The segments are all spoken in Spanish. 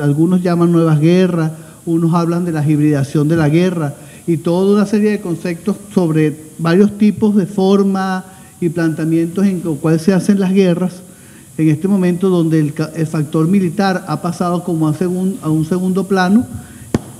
algunos llaman nuevas guerras, unos hablan de la hibridación de la guerra, y toda una serie de conceptos sobre varios tipos de forma y planteamientos en los cuales se hacen las guerras, en este momento donde el factor militar ha pasado como a un segundo plano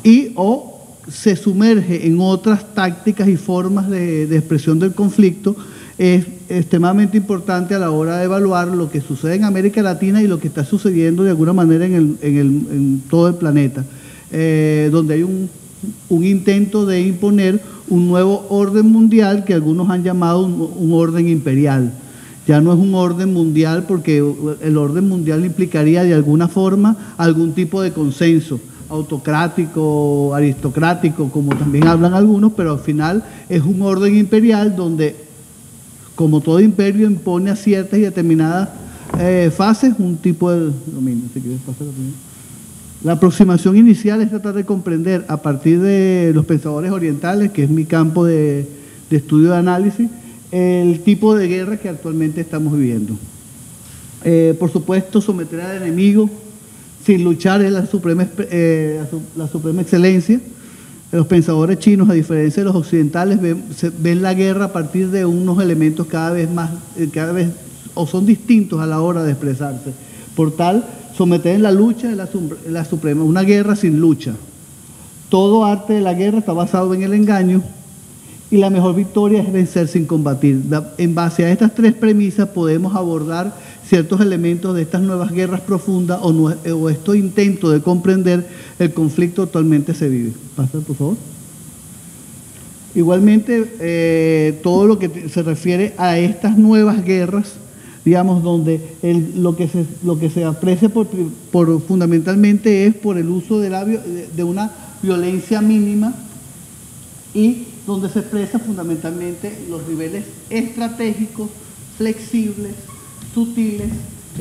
y o se sumerge en otras tácticas y formas de expresión del conflicto. Es extremadamente importante a la hora de evaluar lo que sucede en América Latina y lo que está sucediendo de alguna manera en todo el planeta, donde hay un intento de imponer un nuevo orden mundial que algunos han llamado un orden imperial. Ya no es un orden mundial porque el orden mundial implicaría de alguna forma algún tipo de consenso autocrático, aristocrático, como también hablan algunos, pero al final es un orden imperial donde, como todo imperio, impone a ciertas y determinadas fases un tipo de dominio. Si quieres pasar la primera. La aproximación inicial es tratar de comprender a partir de los pensadores orientales, que es mi campo de estudio de análisis, el tipo de guerra que actualmente estamos viviendo. Por supuesto, someter al enemigo sin luchar es la suprema excelencia. Los pensadores chinos, a diferencia de los occidentales, ven la guerra a partir de unos elementos cada vez o son distintos a la hora de expresarse. Por tal, someter en la lucha es la suprema, una guerra sin lucha. Todo arte de la guerra está basado en el engaño y la mejor victoria es vencer sin combatir. En base a estas tres premisas podemos abordar ciertos elementos de estas nuevas guerras profundas o estos intentos de comprender el conflicto actualmente se vive. Pasa, por favor. Igualmente, todo lo que se refiere a estas nuevas guerras, digamos, donde lo que se aprecia fundamentalmente es por el uso de una violencia mínima y donde se expresa fundamentalmente los niveles estratégicos, flexibles, sutiles,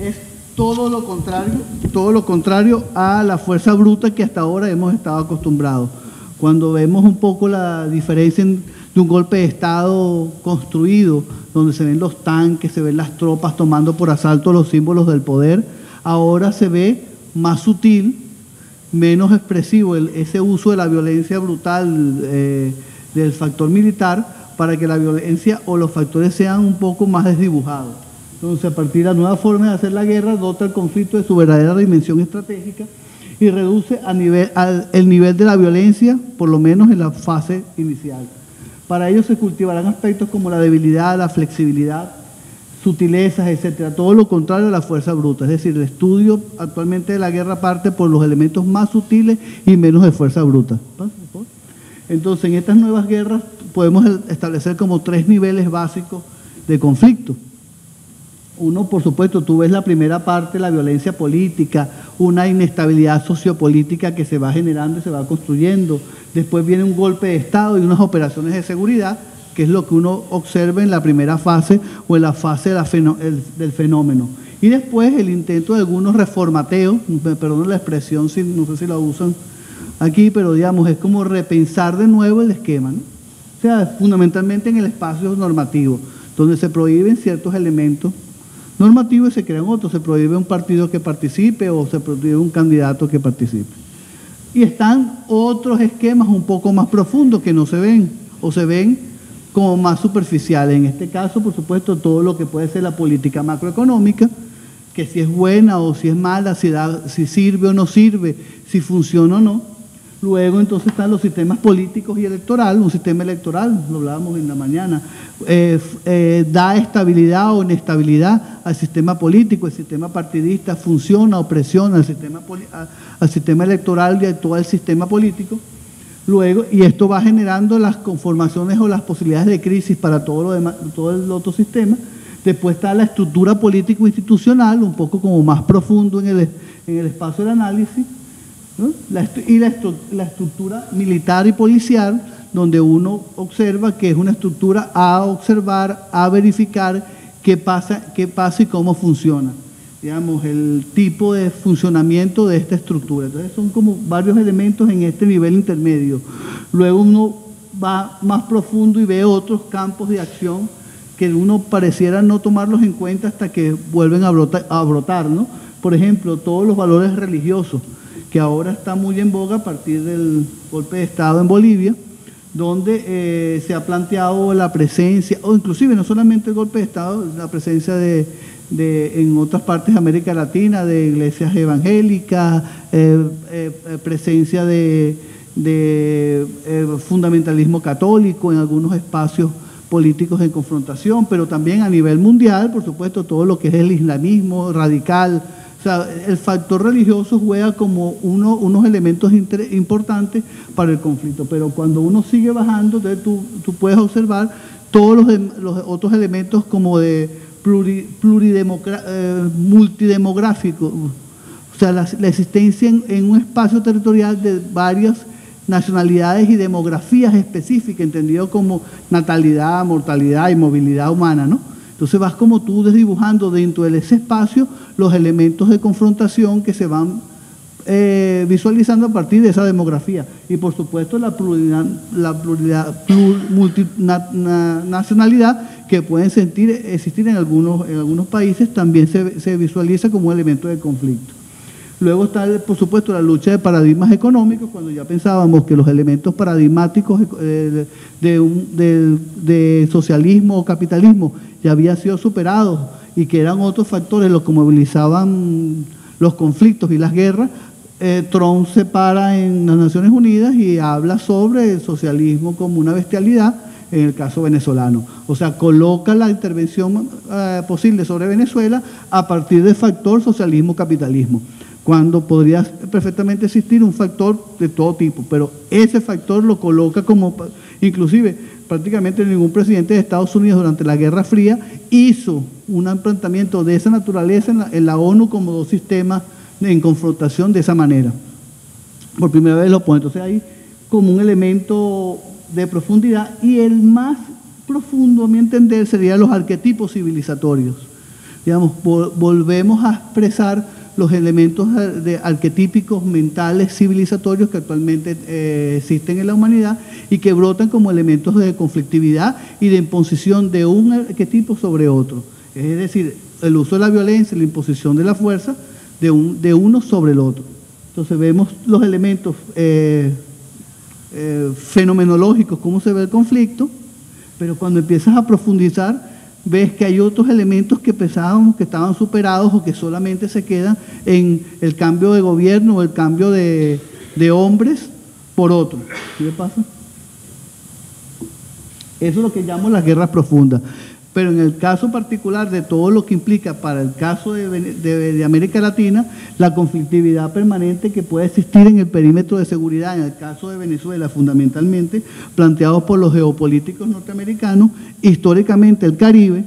es todo lo contrario a la fuerza bruta que hasta ahora hemos estado acostumbrados. Cuando vemos un poco la diferencia de un golpe de Estado construido, donde se ven los tanques, se ven las tropas tomando por asalto los símbolos del poder, ahora se ve más sutil, menos expresivo ese uso de la violencia brutal del factor militar para que la violencia o los factores sean un poco más desdibujados. Entonces, a partir de la nueva forma de hacer la guerra, dota el conflicto de su verdadera dimensión estratégica y reduce el nivel de la violencia, por lo menos en la fase inicial. Para ello se cultivarán aspectos como la debilidad, la flexibilidad, sutilezas, etcétera, todo lo contrario de la fuerza bruta. Es decir, el estudio actualmente de la guerra parte por los elementos más sutiles y menos de fuerza bruta. Entonces, en estas nuevas guerras podemos establecer como tres niveles básicos de conflicto. Uno, por supuesto, tú ves la primera parte, la violencia política, una inestabilidad sociopolítica que se va generando y se va construyendo. Después viene un golpe de Estado y unas operaciones de seguridad, que es lo que uno observa en la primera fase o en la fase del fenómeno. Y después el intento de algunos reformateos, perdón la expresión, no sé si la usan aquí, pero digamos, es como repensar de nuevo el esquema, ¿no? O sea, fundamentalmente en el espacio normativo, donde se prohíben ciertos elementos normativos y se crean otros, se prohíbe un partido que participe o se prohíbe un candidato que participe. Y están otros esquemas un poco más profundos que no se ven o se ven como más superficiales. En este caso, por supuesto, todo lo que puede ser la política macroeconómica, que si es buena o si es mala, si sirve o no sirve, si funciona o no. Luego entonces están los sistemas políticos y electorales, un sistema electoral, lo hablábamos en la mañana, da estabilidad o inestabilidad al sistema político, el sistema partidista funciona o presiona al sistema electoral y a todo el sistema político. Luego, y esto va generando las conformaciones o las posibilidades de crisis para todo el otro sistema. Después está la estructura político-institucional, un poco como más profundo en el espacio del análisis, ¿no? Y la estructura militar y policial, donde uno observa que es una estructura a observar, a verificar qué pasa y cómo funciona. Digamos, el tipo de funcionamiento de esta estructura. Entonces son como varios elementos en este nivel intermedio. Luego uno va más profundo y ve otros campos de acción que uno pareciera no tomarlos en cuenta hasta que vuelven a brotar, ¿no? Por ejemplo, todos los valores religiosos que ahora está muy en boga a partir del golpe de Estado en Bolivia, donde se ha planteado la presencia, o inclusive no solamente el golpe de Estado, la presencia en otras partes de América Latina, de iglesias evangélicas, presencia de fundamentalismo católico en algunos espacios políticos de confrontación, pero también a nivel mundial, por supuesto, todo lo que es el islamismo radical. O sea, el factor religioso juega como unos elementos importantes para el conflicto, pero cuando uno sigue bajando, entonces tú puedes observar todos los otros elementos como de multidemográfico, o sea, la existencia en un espacio territorial de varias nacionalidades y demografías específicas, entendido como natalidad, mortalidad y movilidad humana, ¿no? Entonces vas como tú desdibujando dentro de ese espacio los elementos de confrontación que se van visualizando a partir de esa demografía. Y por supuesto la multinacionalidad que pueden existir en algunos países también se visualiza como un elemento de conflicto. Luego está, por supuesto, la lucha de paradigmas económicos, cuando ya pensábamos que los elementos paradigmáticos de socialismo o capitalismo ya habían sido superados y que eran otros factores los que movilizaban los conflictos y las guerras. Trump se para en las Naciones Unidas y habla sobre el socialismo como una bestialidad en el caso venezolano. O sea, coloca la intervención posible sobre Venezuela a partir del factor socialismo-capitalismo, cuando podría perfectamente existir un factor de todo tipo, pero ese factor lo coloca como, inclusive prácticamente ningún presidente de Estados Unidos durante la Guerra Fría hizo un planteamiento de esa naturaleza en la ONU como dos sistemas en confrontación de esa manera. Por primera vez lo pone, entonces hay como un elemento de profundidad, y el más profundo, a mi entender, serían los arquetipos civilizatorios. Digamos, volvemos a expresar los elementos arquetípicos mentales civilizatorios que actualmente existen en la humanidad y que brotan como elementos de conflictividad y de imposición de un arquetipo sobre otro. Es decir, el uso de la violencia, la imposición de la fuerza de uno sobre el otro. Entonces vemos los elementos fenomenológicos, cómo se ve el conflicto, pero cuando empiezas a profundizar, ves que hay otros elementos que pensábamos que estaban superados o que solamente se quedan en el cambio de gobierno o el cambio de hombres por otros. ¿Qué le pasa? Eso es lo que llamo las guerras profundas. Pero en el caso particular de todo lo que implica para el caso de América Latina, la conflictividad permanente que puede existir en el perímetro de seguridad, en el caso de Venezuela fundamentalmente, planteado por los geopolíticos norteamericanos, históricamente el Caribe,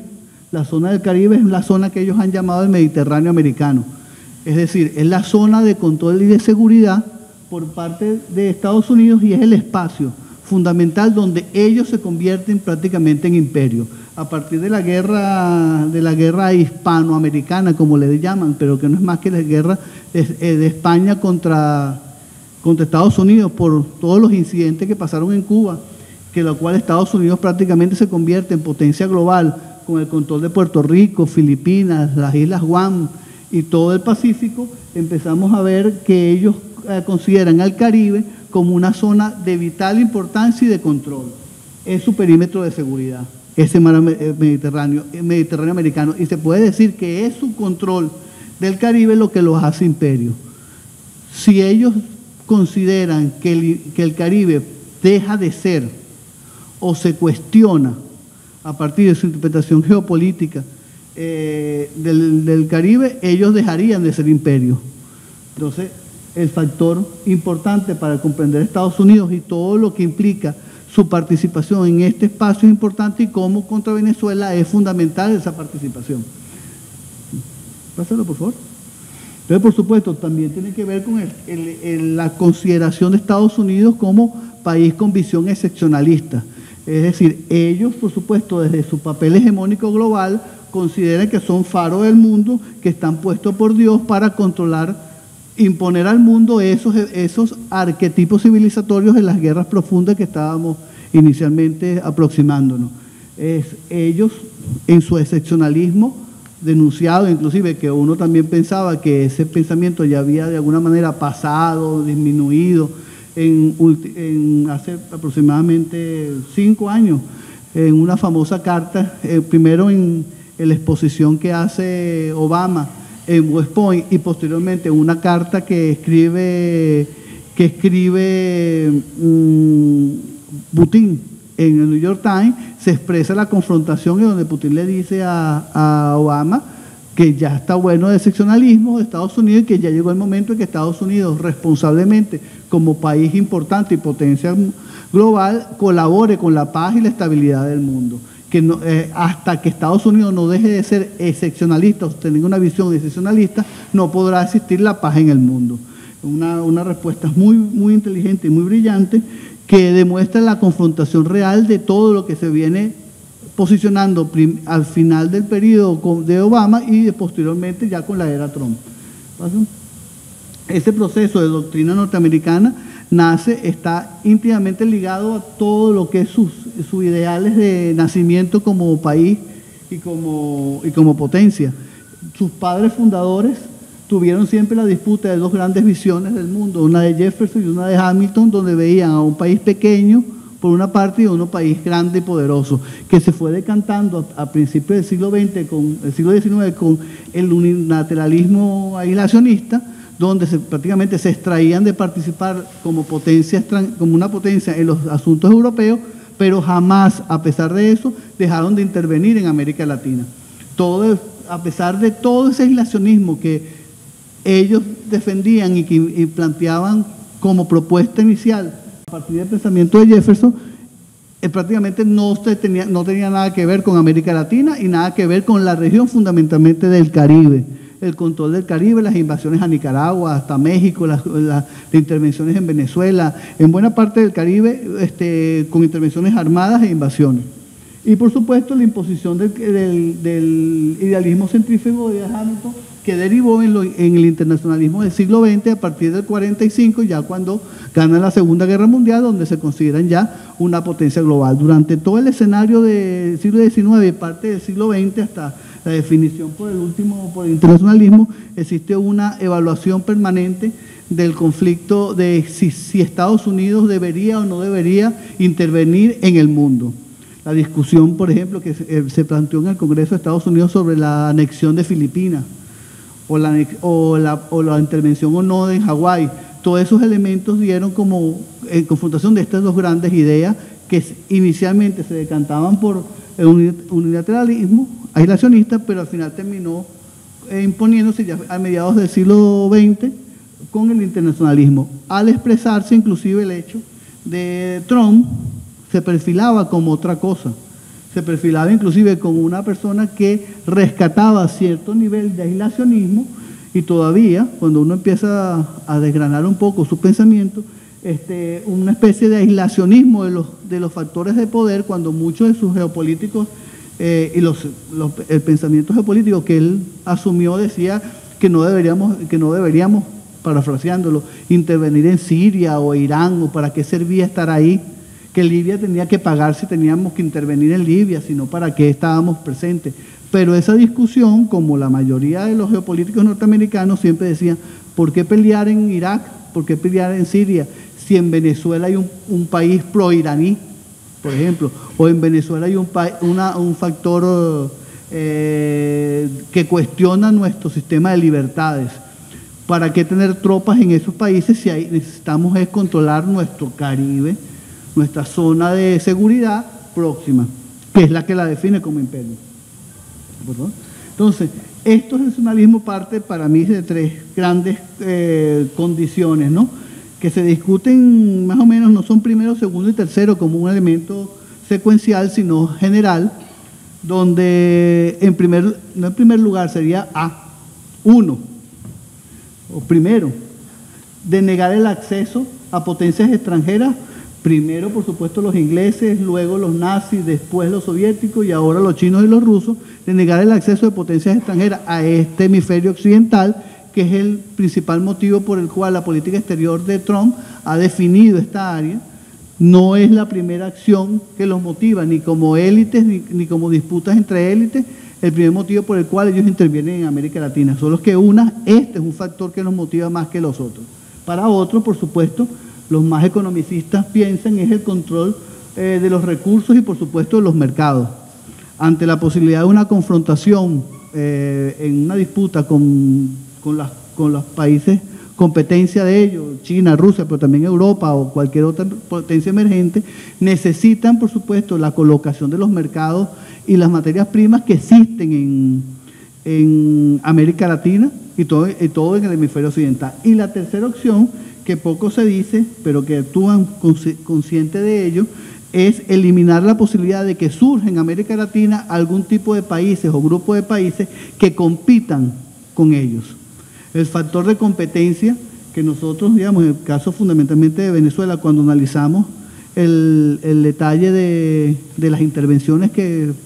la zona del Caribe es la zona que ellos han llamado el Mediterráneo americano. Es decir, es la zona de control y de seguridad por parte de Estados Unidos y es el espacio fundamental donde ellos se convierten prácticamente en imperio. A partir de la guerra hispanoamericana, como le llaman, pero que no es más que la guerra de España contra Estados Unidos por todos los incidentes que pasaron en Cuba, que lo cual Estados Unidos prácticamente se convierte en potencia global con el control de Puerto Rico, Filipinas, las Islas Guam y todo el Pacífico. Empezamos a ver que ellos consideran al Caribe como una zona de vital importancia y de control. Es su perímetro de seguridad, ese mar Mediterráneo americano, y se puede decir que es su control del Caribe lo que los hace imperio. Si ellos consideran que el Caribe deja de ser o se cuestiona a partir de su interpretación geopolítica del Caribe, ellos dejarían de ser imperio. Entonces, el factor importante para comprender Estados Unidos y todo lo que implica su participación en este espacio es importante, y cómo contra Venezuela es fundamental esa participación. Pásalo, por favor. Entonces, por supuesto, también tiene que ver con la consideración de Estados Unidos como país con visión excepcionalista. Es decir, ellos, por supuesto, desde su papel hegemónico global, consideran que son faro del mundo, que están puestos por Dios para controlar, imponer al mundo esos arquetipos civilizatorios en las guerras profundas que estábamos inicialmente aproximándonos. Ellos, en su excepcionalismo, denunciado, inclusive que uno también pensaba que ese pensamiento ya había de alguna manera pasado, disminuido, en hace aproximadamente 5 años, en una famosa carta, primero en la exposición que hace Obama en West Point y posteriormente una carta que escribe Putin en el New York Times, se expresa la confrontación en donde Putin le dice a Obama que ya está bueno de seccionalismo de Estados Unidos y que ya llegó el momento en que Estados Unidos responsablemente como país importante y potencia global colabore con la paz y la estabilidad del mundo. Que no, hasta que Estados Unidos no deje de ser excepcionalista o tener una visión excepcionalista, no podrá existir la paz en el mundo. Una respuesta muy, muy inteligente y muy brillante que demuestra la confrontación real de todo lo que se viene posicionando al final del periodo de Obama y posteriormente ya con la era Trump. Ese proceso de doctrina norteamericana está íntimamente ligado a todo lo que es sus ideales de nacimiento como país y como potencia. Sus padres fundadores tuvieron siempre la disputa de dos grandes visiones del mundo, una de Jefferson y una de Hamilton, donde veían a un país pequeño por una parte y a un país grande y poderoso, que se fue decantando a principios del siglo XIX con el unilateralismo aislacionista, donde prácticamente se extraían de participar como una potencia en los asuntos europeos, pero jamás, a pesar de eso, dejaron de intervenir en América Latina. A pesar de todo ese aislacionismo que ellos defendían y planteaban como propuesta inicial a partir del pensamiento de Jefferson, prácticamente no tenía nada que ver con América Latina y nada que ver con la región fundamentalmente del Caribe. El control del Caribe, las invasiones a Nicaragua, hasta México, las intervenciones en Venezuela, en buena parte del Caribe con intervenciones armadas e invasiones. Y por supuesto la imposición del idealismo centrífugo de Hamilton, que derivó en el internacionalismo del siglo XX a partir del 45, ya cuando gana la Segunda Guerra Mundial, donde se consideran ya una potencia global. Durante todo el escenario del siglo XIX y parte del siglo XX, hasta la definición por el internacionalismo, existe una evaluación permanente del conflicto de si Estados Unidos debería o no debería intervenir en el mundo. La discusión, por ejemplo, que se planteó en el Congreso de Estados Unidos sobre la anexión de Filipinas o la intervención o no en Hawái, todos esos elementos dieron como en confrontación de estas dos grandes ideas que inicialmente se decantaban por el unilateralismo aislacionista, pero al final terminó imponiéndose ya a mediados del siglo XX con el internacionalismo. Al expresarse inclusive el hecho de Trump, se perfilaba como otra cosa, se perfilaba inclusive como una persona que rescataba cierto nivel de aislacionismo y todavía, cuando uno empieza a desgranar un poco su pensamiento, una especie de aislacionismo de los factores de poder, cuando muchos de sus geopolíticos y el pensamiento geopolítico que él asumió decía que no deberíamos, parafraseándolo, intervenir en Siria o Irán, o para qué servía estar ahí, que Libia tenía que pagar si teníamos que intervenir en Libia, sino para qué estábamos presentes. Pero esa discusión, como la mayoría de los geopolíticos norteamericanos siempre decían, ¿por qué pelear en Irak? ¿Por qué pelear en Siria? Si en Venezuela hay un país pro-iraní, por ejemplo, o en Venezuela hay un factor que cuestiona nuestro sistema de libertades. ¿Para qué tener tropas en esos países si necesitamos es controlar nuestro Caribe, nuestra zona de seguridad próxima, que es la que la define como imperio? ¿Perdón? Entonces, esto es nacionalismo parte para mí de tres grandes condiciones, ¿no? Que se discuten más o menos, no son primero, segundo y tercero como un elemento secuencial, sino general, donde no en primer lugar sería uno, o primero, de negar el acceso a potencias extranjeras, primero por supuesto los ingleses, luego los nazis, después los soviéticos y ahora los chinos y los rusos, de negar el acceso de potencias extranjeras a este hemisferio occidental, que es el principal motivo por el cual la política exterior de Trump ha definido esta área. No es la primera acción que los motiva, ni como élites, ni como disputas entre élites, el primer motivo por el cual ellos intervienen en América Latina. Solo que este es un factor que los motiva más que los otros. Para otros, por supuesto, los más economicistas piensan es el control de los recursos y, por supuesto, de los mercados. Ante la posibilidad de una confrontación en una disputa con los países competencia de ellos, China, Rusia, pero también Europa o cualquier otra potencia emergente, necesitan, por supuesto, la colocación de los mercados y las materias primas que existen en América Latina y todo en el hemisferio occidental. Y la tercera opción, que poco se dice, pero que actúan conscientes de ello, es eliminar la posibilidad de que surja en América Latina algún tipo de países o grupo de países que compitan con ellos. El factor de competencia que nosotros, digamos, en el caso fundamentalmente de Venezuela, cuando analizamos el detalle de las intervenciones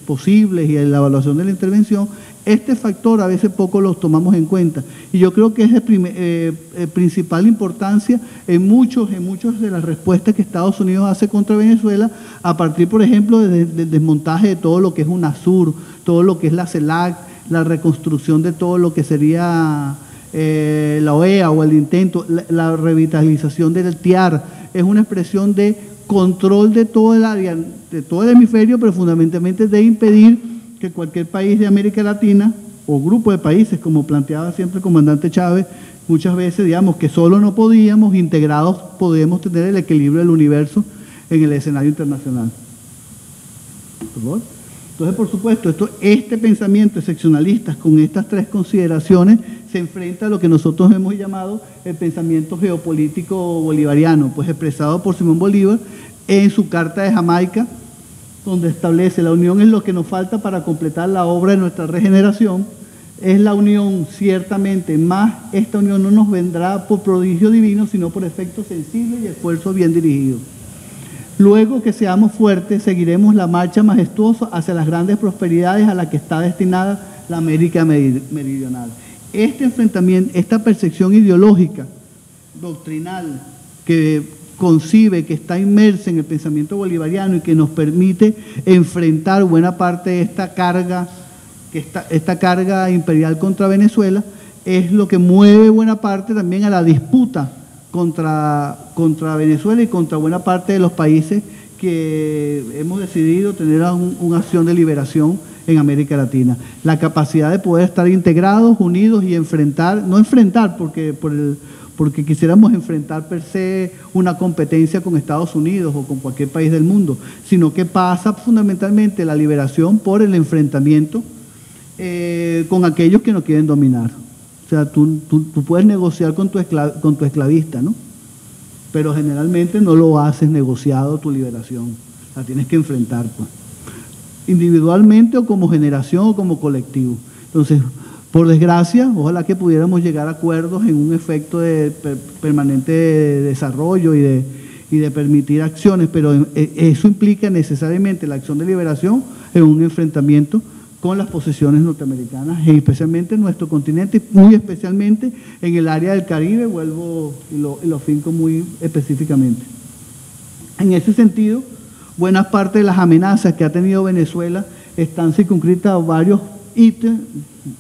posibles y la evaluación de la intervención, este factor a veces poco lo tomamos en cuenta. Y yo creo que es de principal importancia en muchas de las respuestas que Estados Unidos hace contra Venezuela, a partir, por ejemplo, del desmontaje de todo lo que es UNASUR, todo lo que es la CELAC, la reconstrucción de todo lo que sería la OEA o el intento, la revitalización del TIAR. Es una expresión de control de todo el área, de todo el hemisferio, pero fundamentalmente de impedir que cualquier país de América Latina o grupo de países, como planteaba siempre el comandante Chávez, muchas veces, digamos, que solo no podíamos, integrados podemos tener el equilibrio del universo en el escenario internacional. ¿Por favor? Entonces, por supuesto, este pensamiento excepcionalista con estas tres consideraciones se enfrenta a lo que nosotros hemos llamado el pensamiento geopolítico bolivariano, pues expresado por Simón Bolívar en su Carta de Jamaica, donde establece: la unión es lo que nos falta para completar la obra de nuestra regeneración. Es la unión, ciertamente, más esta unión no nos vendrá por prodigio divino, sino por efecto sensible y esfuerzo bien dirigido. Luego que seamos fuertes, seguiremos la marcha majestuosa hacia las grandes prosperidades a las que está destinada la América meridional. Este enfrentamiento, esta percepción ideológica, doctrinal, que concibe, que está inmersa en el pensamiento bolivariano y que nos permite enfrentar buena parte de esta carga imperial contra Venezuela, es lo que mueve buena parte también a la disputa contra Venezuela y contra buena parte de los países que hemos decidido tener una acción de liberación en América Latina. La capacidad de poder estar integrados, unidos y enfrentar, no enfrentar porque quisiéramos enfrentar per se una competencia con Estados Unidos o con cualquier país del mundo, sino que pasa fundamentalmente la liberación por el enfrentamiento con aquellos que nos quieren dominar. O sea, tú puedes negociar con tu esclavista, ¿no? Pero generalmente no lo haces negociado tu liberación. La tienes que enfrentar, pues, individualmente o como generación o como colectivo. Entonces, por desgracia, ojalá que pudiéramos llegar a acuerdos en un efecto de permanente de desarrollo y de permitir acciones, pero eso implica necesariamente la acción de liberación en un enfrentamiento con las posesiones norteamericanas, y especialmente en nuestro continente, muy especialmente en el área del Caribe, vuelvo y lo finco muy específicamente. En ese sentido, buena parte de las amenazas que ha tenido Venezuela están circunscritas a varios ítems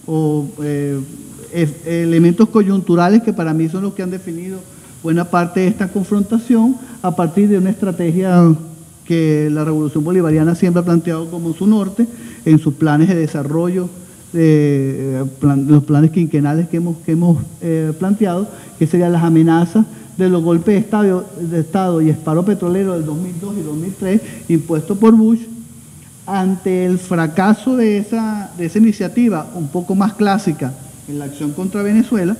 o elementos coyunturales que para mí son los que han definido buena parte de esta confrontación a partir de una estrategia que la Revolución Bolivariana siempre ha planteado como su norte en sus planes de desarrollo, los planes quinquenales que hemos planteado, que serían las amenazas de los golpes de Estado y paro petrolero del 2002 y 2003 impuestos por Bush. Ante el fracaso de esa iniciativa un poco más clásica en la acción contra Venezuela,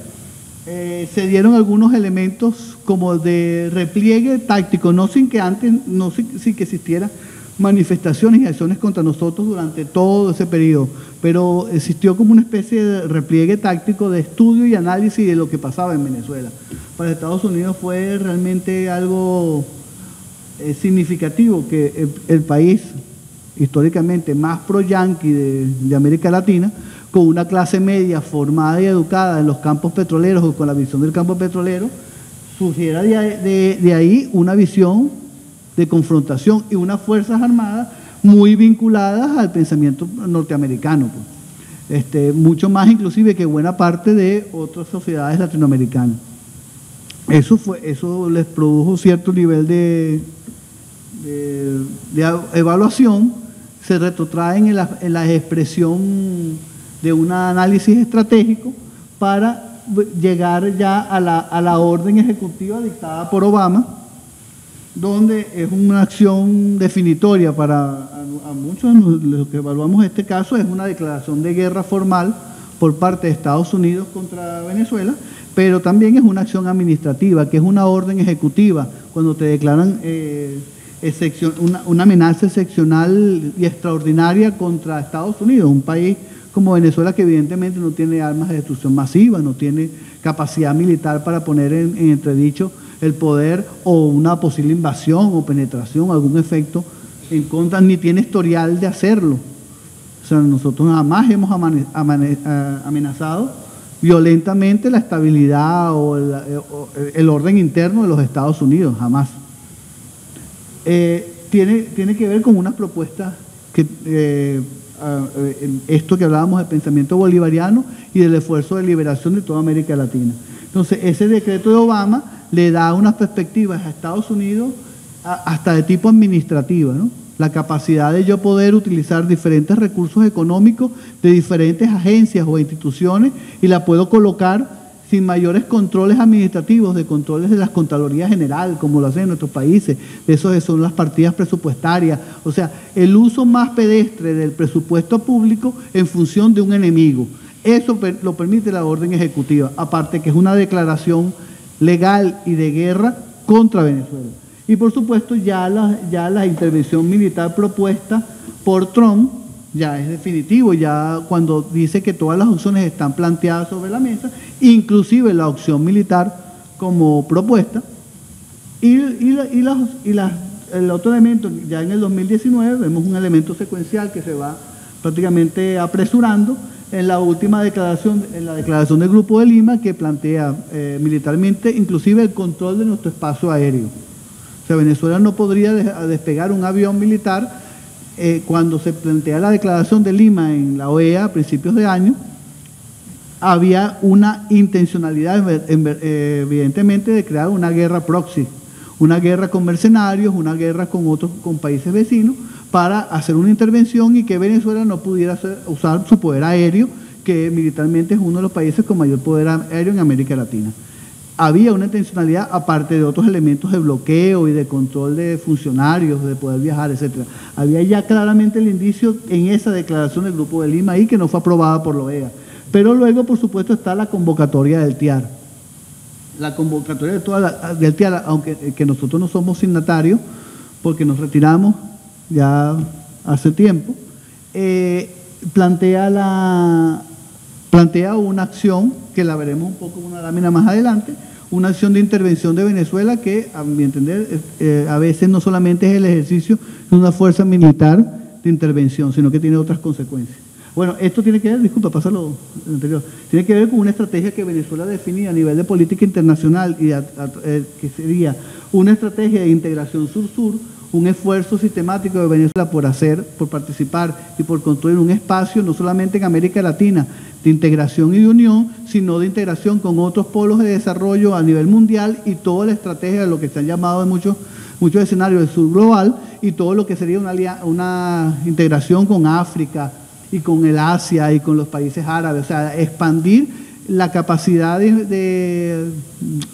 se dieron algunos elementos como de repliegue táctico, no sin que existieran manifestaciones y acciones contra nosotros durante todo ese periodo, pero existió como una especie de repliegue táctico de estudio y análisis de lo que pasaba en Venezuela. Para Estados Unidos fue realmente algo significativo que el país históricamente más pro-yanqui de América Latina, con una clase media formada y educada en los campos petroleros o con la visión del campo petrolero, surgiera de ahí una visión de confrontación y unas fuerzas armadas muy vinculadas al pensamiento norteamericano, pues. mucho más inclusive que buena parte de otras sociedades latinoamericanas. Eso les produjo cierto nivel de evaluación, se retrotraen en la expresión de un análisis estratégico para llegar ya a la orden ejecutiva dictada por Obama, donde es una acción definitoria para a muchos de los que evaluamos este caso, es una declaración de guerra formal por parte de Estados Unidos contra Venezuela, pero también es una acción administrativa, que es una orden ejecutiva, cuando te declaran una amenaza excepcional y extraordinaria contra Estados Unidos, un país como Venezuela que evidentemente no tiene armas de destrucción masiva, no tiene capacidad militar para poner en entredicho el poder o una posible invasión o penetración, algún efecto en contra, ni tiene historial de hacerlo. O sea, nosotros jamás hemos amenazado violentamente la estabilidad o el orden interno de los Estados Unidos, jamás. Tiene que ver con unas propuestas que esto que hablábamos del pensamiento bolivariano y del esfuerzo de liberación de toda América Latina. Entonces, ese decreto de Obama le da unas perspectivas a Estados Unidos hasta de tipo administrativa, ¿no? La capacidad de yo poder utilizar diferentes recursos económicos de diferentes agencias o instituciones y la puedo colocar sin mayores controles administrativos, de controles de las Contralorías General, como lo hacen en nuestros países, de esos son las partidas presupuestarias, o sea, el uso más pedestre del presupuesto público en función de un enemigo. Eso lo permite la orden ejecutiva, aparte que es una declaración legal y de guerra contra Venezuela. Y por supuesto ya la intervención militar propuesta por Trump ya es definitivo, ya cuando dice que todas las opciones están planteadas sobre la mesa, inclusive la opción militar como propuesta, el otro elemento, ya en el 2019 vemos un elemento secuencial que se va prácticamente apresurando en la última declaración, en la declaración del Grupo de Lima, que plantea militarmente inclusive el control de nuestro espacio aéreo. O sea, Venezuela no podría despegar un avión militar. Cuando se plantea la declaración de Lima en la OEA a principios de año, había una intencionalidad evidentemente de crear una guerra proxy, una guerra con mercenarios, una guerra con países vecinos, para hacer una intervención y que Venezuela no pudiera usar su poder aéreo, que militarmente es uno de los países con mayor poder aéreo en América Latina. Había una intencionalidad, aparte de otros elementos de bloqueo y de control de funcionarios, de poder viajar, etc. Había ya claramente el indicio en esa declaración del Grupo de Lima ahí, que no fue aprobada por la OEA. Pero luego, por supuesto, está la convocatoria del TIAR. La convocatoria del TIAR, aunque que nosotros no somos signatarios, porque nos retiramos ya hace tiempo, plantea una acción, que la veremos un poco en una lámina más adelante, una acción de intervención de Venezuela que, a mi entender, a veces no solamente es el ejercicio de una fuerza militar de intervención, sino que tiene otras consecuencias. Bueno, esto tiene que ver, disculpa, pásalo anterior, tiene que ver con una estrategia que Venezuela definía a nivel de política internacional, y que sería una estrategia de integración sur-sur, un esfuerzo sistemático de Venezuela por participar y por construir un espacio no solamente en América Latina de integración y de unión, sino de integración con otros polos de desarrollo a nivel mundial, y toda la estrategia de lo que se han llamado en muchos escenarios del sur global, y todo lo que sería una integración con África y con el Asia y con los países árabes, o sea, expandir la capacidad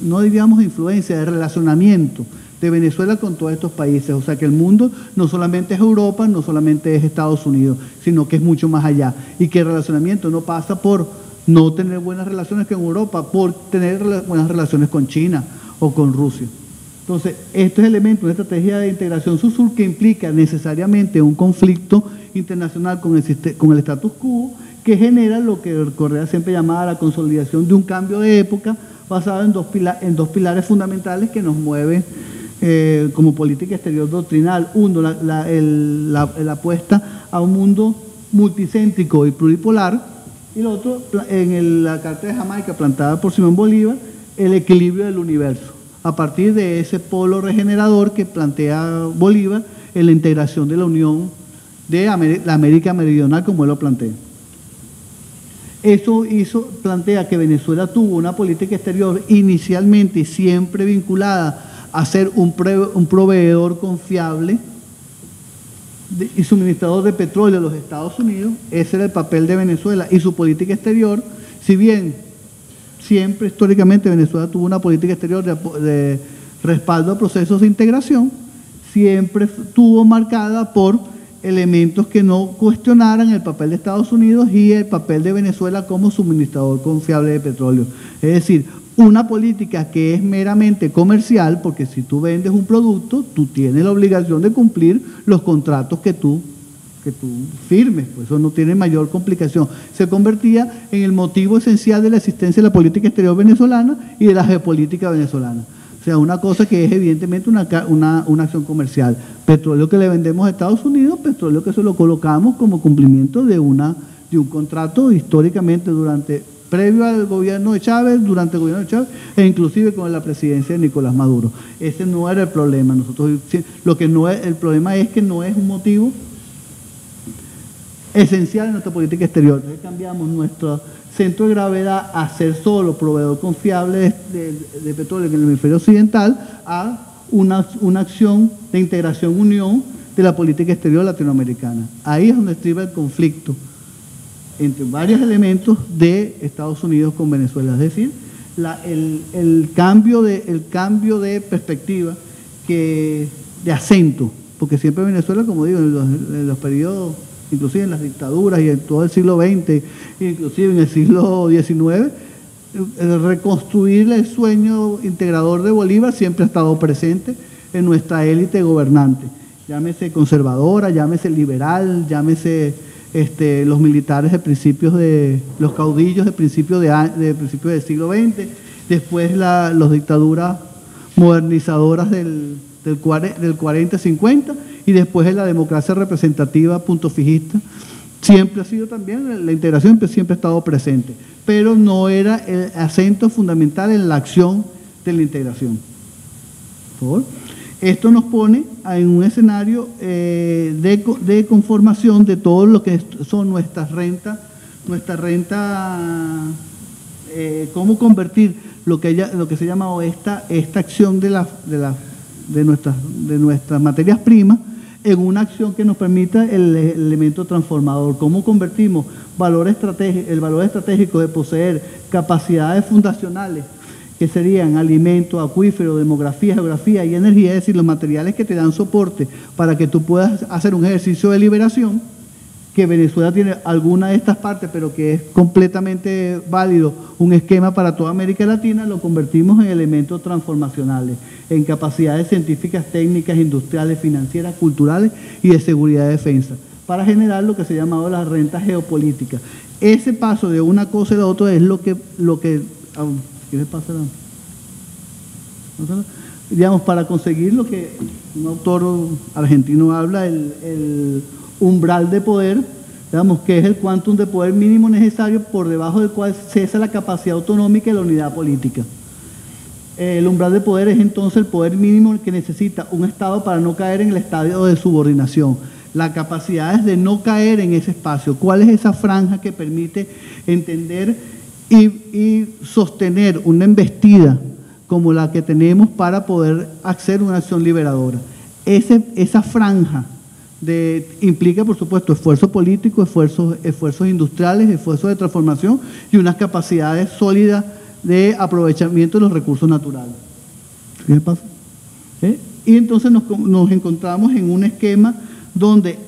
no diríamos de influencia, de relacionamiento de Venezuela con todos estos países. O sea, que el mundo no solamente es Europa, no solamente es Estados Unidos, sino que es mucho más allá, y que el relacionamiento no pasa por no tener buenas relaciones con Europa, por tener buenas relaciones con China o con Rusia. Entonces, este es el elemento, una estrategia de integración sur-sur que implica necesariamente un conflicto internacional con el status quo, que genera lo que Correa siempre llamaba la consolidación de un cambio de época, basado en dos pilares fundamentales que nos mueven como política exterior doctrinal. Uno, la apuesta a un mundo multicéntrico y pluripolar, y el otro, en la Carta de Jamaica plantada por Simón Bolívar, el equilibrio del universo, a partir de ese polo regenerador que plantea Bolívar en la integración de la Unión de la América Meridional, como él lo plantea. Eso plantea que Venezuela tuvo una política exterior inicialmente siempre vinculada a ser un proveedor confiable y suministrador de petróleo a los Estados Unidos. Ese era el papel de Venezuela y su política exterior. Si bien siempre históricamente Venezuela tuvo una política exterior de respaldo a procesos de integración, siempre estuvo marcada por elementos que no cuestionaran el papel de Estados Unidos y el papel de Venezuela como suministrador confiable de petróleo. Es decir, una política que es meramente comercial, porque si tú vendes un producto, tú tienes la obligación de cumplir los contratos que tú firmes, pues eso no tiene mayor complicación. Se convertía en el motivo esencial de la existencia de la política exterior venezolana y de la geopolítica venezolana. O sea, una cosa que es evidentemente una acción comercial. Petróleo que le vendemos a Estados Unidos, petróleo que se lo colocamos como cumplimiento de un contrato históricamente previo al gobierno de Chávez, durante el gobierno de Chávez, e inclusive con la presidencia de Nicolás Maduro. Ese no era el problema. El problema es que no es un motivo esencial en nuestra política exterior. Entonces cambiamos nuestro centro de gravedad a ser solo proveedor confiable de petróleo en el hemisferio occidental a una acción de integración, unión de la política exterior latinoamericana. Ahí es donde estriba el conflicto entre varios elementos de Estados Unidos con Venezuela. Es decir, el cambio de perspectiva, de acento, porque siempre Venezuela, como digo, en los periodos, inclusive en las dictaduras y en todo el siglo XX, inclusive en el siglo XIX, reconstruir el sueño integrador de Bolívar siempre ha estado presente en nuestra élite gobernante. Llámese conservadora, llámese liberal, llámese los militares de principios los caudillos de principios del siglo XX, después las dictaduras modernizadoras del 40-50 y después de la democracia representativa punto fijista. Siempre ha sido también, la integración siempre ha estado presente, pero no era el acento fundamental en la acción de la integración. Por favor. Esto nos pone en un escenario de conformación de todo lo que son nuestra renta, cómo convertir lo que se llama esta acción de nuestras materias primas en una acción que nos permita el elemento transformador. Cómo convertimos el valor estratégico de poseer capacidades fundacionales que serían alimentos, acuíferos, demografía, geografía y energía, es decir, los materiales que te dan soporte para que tú puedas hacer un ejercicio de liberación, que Venezuela tiene alguna de estas partes, pero que es completamente válido, un esquema para toda América Latina, lo convertimos en elementos transformacionales, en capacidades científicas, técnicas, industriales, financieras, culturales y de seguridad y defensa, para generar lo que se ha llamado la renta geopolítica. Ese paso de una cosa y la otra es lo que ¿qué le pasa? Digamos, para conseguir lo que un autor argentino habla, el umbral de poder, digamos, que es el quantum de poder mínimo necesario por debajo del cual cesa la capacidad autonómica y la unidad política. El umbral de poder es entonces el poder mínimo que necesita un Estado para no caer en el estadio de subordinación. La capacidad es de no caer en ese espacio. ¿Cuál es esa franja que permite entender y sostener una embestida como la que tenemos para poder hacer una acción liberadora? Esa franja implica, por supuesto, esfuerzo político, esfuerzos industriales, esfuerzos de transformación y unas capacidades sólidas de aprovechamiento de los recursos naturales. ¿Qué pasa? Y entonces nos encontramos en un esquema donde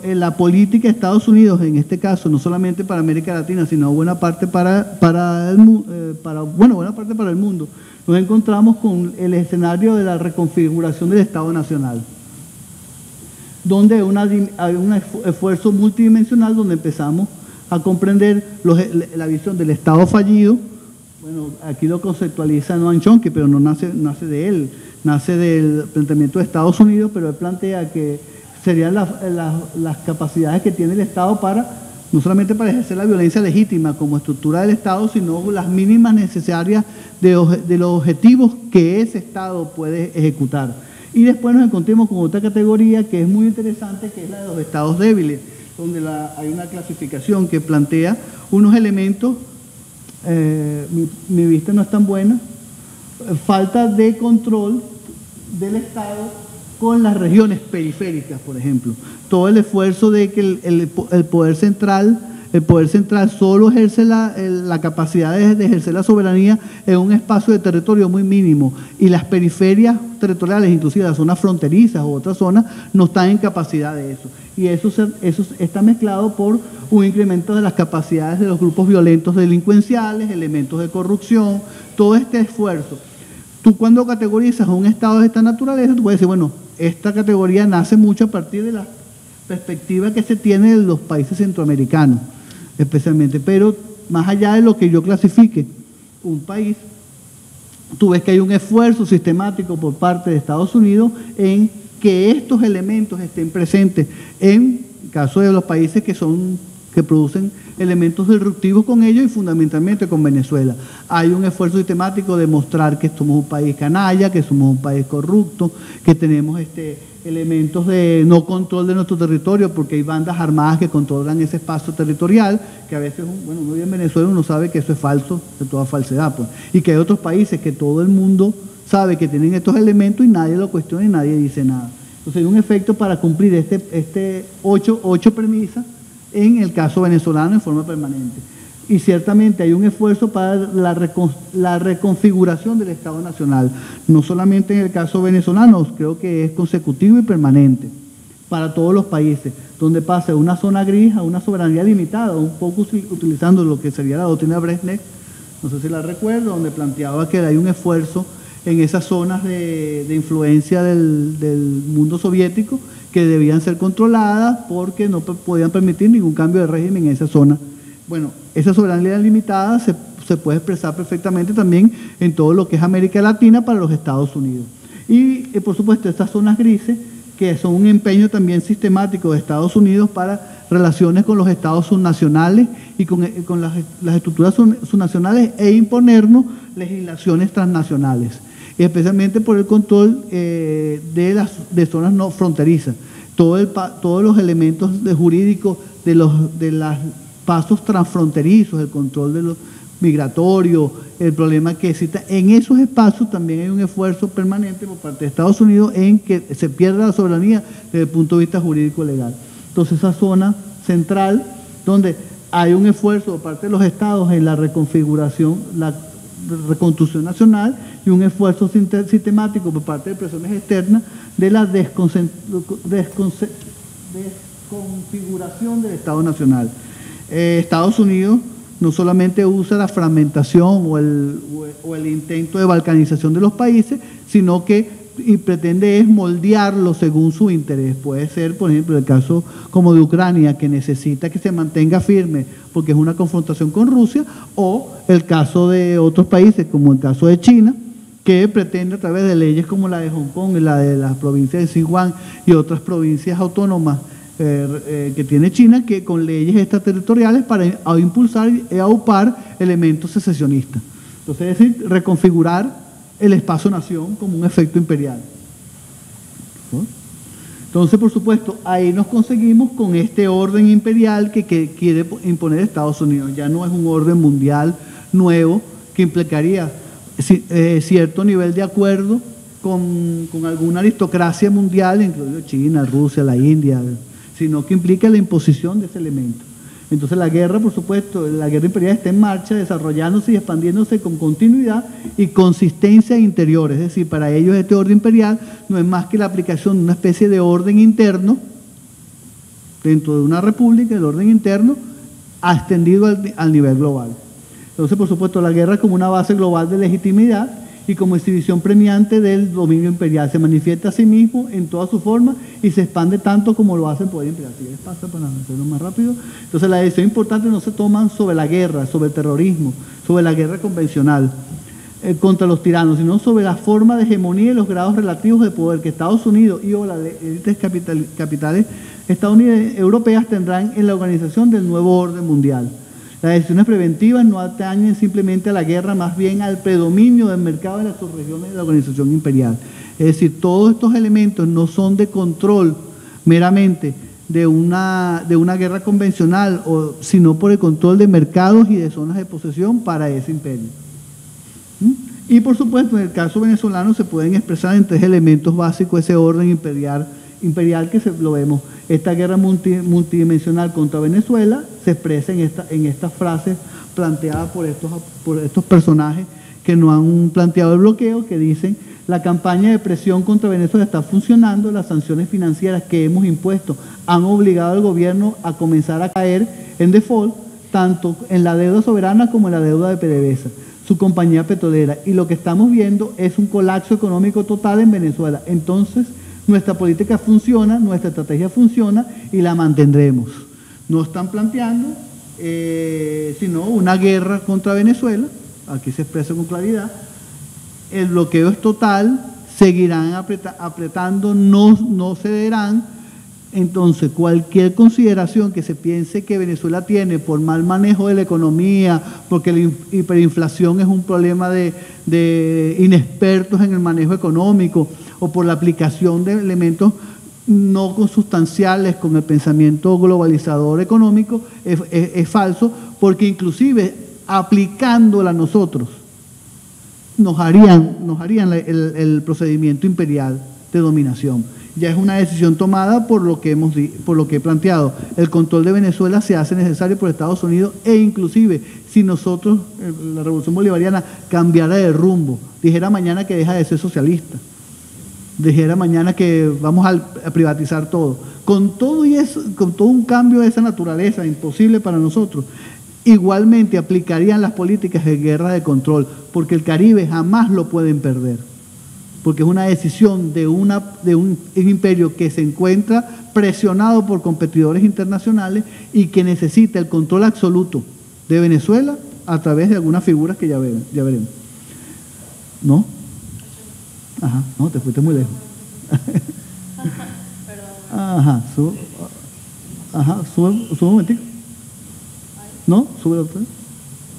la política de Estados Unidos, en este caso, no solamente para América Latina, sino buena parte para el mundo, nos encontramos con el escenario de la reconfiguración del Estado Nacional, donde hay un esfuerzo multidimensional donde empezamos a comprender la visión del Estado fallido. Bueno, aquí lo conceptualiza Noam Chomsky, pero no nace de él, nace del planteamiento de Estados Unidos, pero él plantea que serían las capacidades que tiene el Estado no solamente para ejercer la violencia legítima como estructura del Estado, sino las mínimas necesarias de los objetivos que ese Estado puede ejecutar. Y después nos encontramos con otra categoría que es muy interesante, que es la de los estados débiles. donde hay una clasificación que plantea unos elementos, mi vista no es tan buena, falta de control del Estado con las regiones periféricas, por ejemplo. Todo el esfuerzo de que el poder central solo ejerce la capacidad de ejercer la soberanía en un espacio de territorio muy mínimo, y las periferias territoriales, inclusive las zonas fronterizas u otras zonas, no están en capacidad de eso. Y eso está mezclado por un incremento de las capacidades de los grupos violentos delincuenciales, elementos de corrupción, todo este esfuerzo. Tú, cuando categorizas un estado de esta naturaleza, tú puedes decir, bueno, esta categoría nace mucho a partir de la perspectiva que se tiene de los países centroamericanos, especialmente. Pero más allá de lo que yo clasifique un país, tú ves que hay un esfuerzo sistemático por parte de Estados Unidos en que estos elementos estén presentes en el caso de los países que producen elementos disruptivos con ellos, y fundamentalmente con Venezuela. Hay un esfuerzo sistemático de mostrar que somos un país canalla, que somos un país corrupto, que tenemos elementos de no control de nuestro territorio, porque hay bandas armadas que controlan ese espacio territorial, que a veces, bueno, uno vive en Venezuela, uno sabe que eso es falso, de toda falsedad, pues. Y que hay otros países que todo el mundo sabe que tienen estos elementos y nadie lo cuestiona y nadie dice nada. Entonces hay un efecto para cumplir ocho premisas en el caso venezolano en forma permanente. Y ciertamente hay un esfuerzo para la reconfiguración del Estado Nacional, no solamente en el caso venezolano, creo que es consecutivo y permanente para todos los países, donde pasa una zona gris a una soberanía limitada, un poco utilizando lo que sería la doctrina Brezhnev, no sé si la recuerdo, donde planteaba que hay un esfuerzo en esas zonas de influencia del mundo soviético, que debían ser controladas porque no podían permitir ningún cambio de régimen en esa zona. Bueno, esa soberanía limitada se puede expresar perfectamente también en todo lo que es América Latina para los Estados Unidos. Y, por supuesto, estas zonas grises, que son un empeño también sistemático de Estados Unidos para relaciones con los estados subnacionales y con las estructuras subnacionales, e imponernos legislaciones transnacionales, especialmente por el control de zonas no fronterizas. Todos los elementos jurídicos de los pasos transfronterizos, el control de los migratorios, el problema que existe en esos espacios, también hay un esfuerzo permanente por parte de Estados Unidos en que se pierda la soberanía desde el punto de vista jurídico legal. Entonces, esa zona central, donde hay un esfuerzo por parte de los estados en la reconfiguración, la reconstrucción nacional, y un esfuerzo sistemático por parte de presiones externas de la desconfiguración del Estado Nacional. Estados Unidos no solamente usa la fragmentación o el intento de balcanización de los países, sino que pretende moldearlo según su interés. Puede ser, por ejemplo, el caso como de Ucrania, que necesita que se mantenga firme porque es una confrontación con Rusia, o el caso de otros países, como el caso de China, que pretende, a través de leyes como la de Hong Kong y la de las provincias de Xinjiang y otras provincias autónomas que tiene China, que con leyes extraterritoriales para impulsar y aupar elementos secesionistas. Entonces, es decir, reconfigurar el espacio-nación como un efecto imperial. ¿No? Entonces, por supuesto, ahí nos conseguimos con este orden imperial que quiere imponer Estados Unidos. Ya no es un orden mundial nuevo que implicaría cierto nivel de acuerdo con alguna aristocracia mundial, incluido China, Rusia, la India, sino que implica la imposición de ese elemento. Entonces la guerra, por supuesto, la guerra imperial está en marcha, desarrollándose y expandiéndose con continuidad y consistencia interior. Es decir, para ellos este orden imperial no es más que la aplicación de una especie de orden interno dentro de una república, el orden interno extendido al nivel global. Entonces, por supuesto, la guerra como una base global de legitimidad y como exhibición premiante del dominio imperial. Se manifiesta a sí mismo en toda su forma y se expande tanto como lo hace el poder imperial. Si les pasa para hacerlo más rápido. Entonces, las decisiones importantes no se toman sobre la guerra, sobre el terrorismo, sobre la guerra convencional contra los tiranos, sino sobre la forma de hegemonía y los grados relativos de poder que Estados Unidos y o las élites capitales estadounidenses europeas tendrán en la organización del nuevo orden mundial. Las decisiones preventivas no atañen simplemente a la guerra, más bien al predominio del mercado de las subregiones de la organización imperial. Es decir, todos estos elementos no son de control meramente de una guerra convencional, sino por el control de mercados y de zonas de posesión para ese imperio. Y por supuesto, en el caso venezolano se pueden expresar en 3 elementos básicos ese orden imperial que lo vemos. Esta guerra multidimensional contra Venezuela se expresa en estas frases planteadas por estos personajes que no han planteado el bloqueo, que dicen: la campaña de presión contra Venezuela está funcionando, las sanciones financieras que hemos impuesto han obligado al gobierno a comenzar a caer en default, tanto en la deuda soberana como en la deuda de PDVSA, su compañía petrolera, y lo que estamos viendo es un colapso económico total en Venezuela. Entonces, nuestra política funciona, nuestra estrategia funciona y la mantendremos. No están planteando sino una guerra contra Venezuela, aquí se expresa con claridad. El bloqueo es total, seguirán apretando, no cederán. Entonces, cualquier consideración que se piense que Venezuela tiene por mal manejo de la economía, porque la hiperinflación es un problema de inexpertos en el manejo económico, o por la aplicación de elementos no consustanciales con el pensamiento globalizador económico, es falso, porque inclusive aplicándola nosotros, nos harían el procedimiento imperial de dominación. Ya es una decisión tomada por lo que he planteado. El control de Venezuela se hace necesario por Estados Unidos, e inclusive si nosotros, la Revolución Bolivariana, cambiara de rumbo, dijera mañana que deja de ser socialista, dijera mañana que vamos a privatizar todo, con todo un cambio de esa naturaleza imposible para nosotros, igualmente aplicarían las políticas de guerra de control, porque el Caribe jamás lo pueden perder, porque es una decisión de un imperio que se encuentra presionado por competidores internacionales y que necesita el control absoluto de Venezuela a través de algunas figuras que ya veremos. ¿No? Ajá, no, te fuiste muy lejos. Ajá, sube un momentico. ¿No? Sube el otro.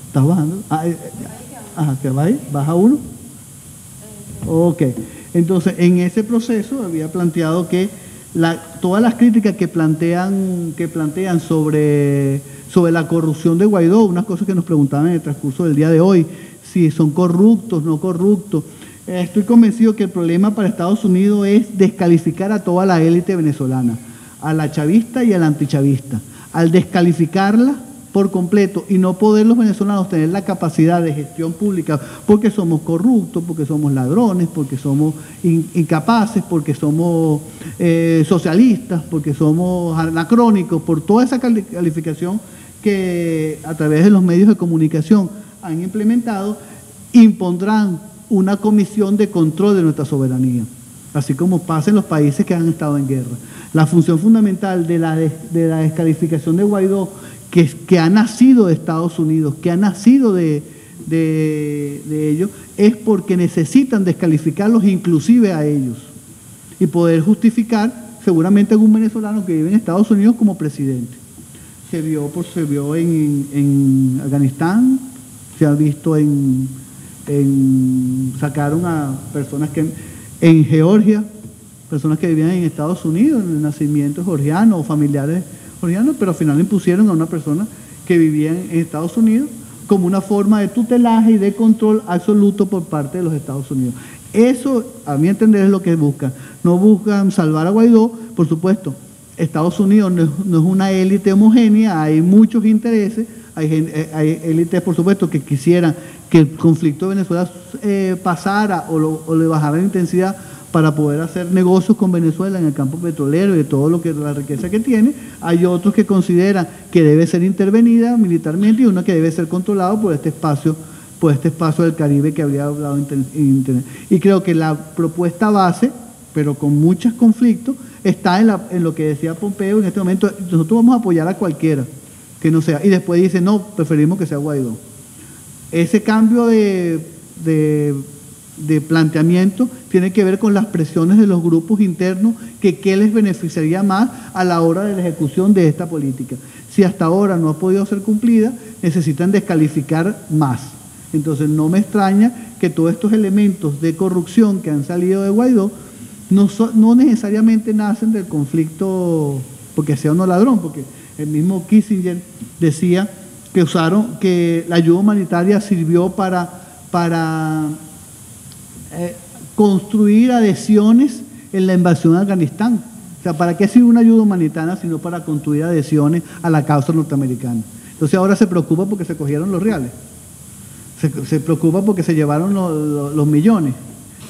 ¿Estás bajando? Ajá, que va ahí, baja uno. Ok, entonces en ese proceso había planteado que todas las críticas que plantean sobre la corrupción de Guaidó, unas cosas que nos preguntaban en el transcurso del día de hoy, si son corruptos, no corruptos. Estoy convencido que el problema para Estados Unidos es descalificar a toda la élite venezolana, a la chavista y a la antichavista. Al descalificarla por completo y no poder los venezolanos tener la capacidad de gestión pública porque somos corruptos, porque somos ladrones, porque somos incapaces, porque somos socialistas, porque somos anacrónicos, por toda esa calificación que a través de los medios de comunicación han implementado, impondrán una comisión de control de nuestra soberanía, así como pasa en los países que han estado en guerra. La función fundamental de la descalificación de Guaidó, que ha nacido de Estados Unidos, que ha nacido de ellos, es porque necesitan descalificarlos inclusive a ellos y poder justificar seguramente a algún venezolano que vive en Estados Unidos como presidente. Se vio en Afganistán, se ha visto sacaron a personas que en Georgia, personas que vivían en Estados Unidos, en el nacimiento georgiano o familiares georgianos, pero al final impusieron a una persona que vivía en Estados Unidos como una forma de tutelaje y de control absoluto por parte de los Estados Unidos. Eso, a mi entender, es lo que buscan. No buscan salvar a Guaidó, por supuesto. Estados Unidos no es una élite homogénea, hay muchos intereses, hay élites, por supuesto, que quisieran que el conflicto de Venezuela pasara o le bajara la intensidad para poder hacer negocios con Venezuela en el campo petrolero y de todo la riqueza que tiene. Hay otros que consideran que debe ser intervenida militarmente y uno que debe ser controlado por este espacio del Caribe que habría hablado en Internet. Y creo que la propuesta base, pero con muchos conflictos, está en lo que decía Pompeo en este momento: nosotros vamos a apoyar a cualquiera que no sea. Y después dice, no, preferimos que sea Guaidó. Ese cambio de planteamiento tiene que ver con las presiones de los grupos internos que les beneficiaría más a la hora de la ejecución de esta política. Si hasta ahora no ha podido ser cumplida, necesitan descalificar más. Entonces no me extraña que todos estos elementos de corrupción que han salido de Guaidó no necesariamente nacen del conflicto porque sea uno ladrón, porque el mismo Kissinger decía que la ayuda humanitaria sirvió para construir adhesiones en la invasión a Afganistán. O sea, ¿para qué sirve una ayuda humanitaria sino para construir adhesiones a la causa norteamericana? Entonces ahora se preocupa porque se cogieron los reales, se preocupa porque se llevaron los millones,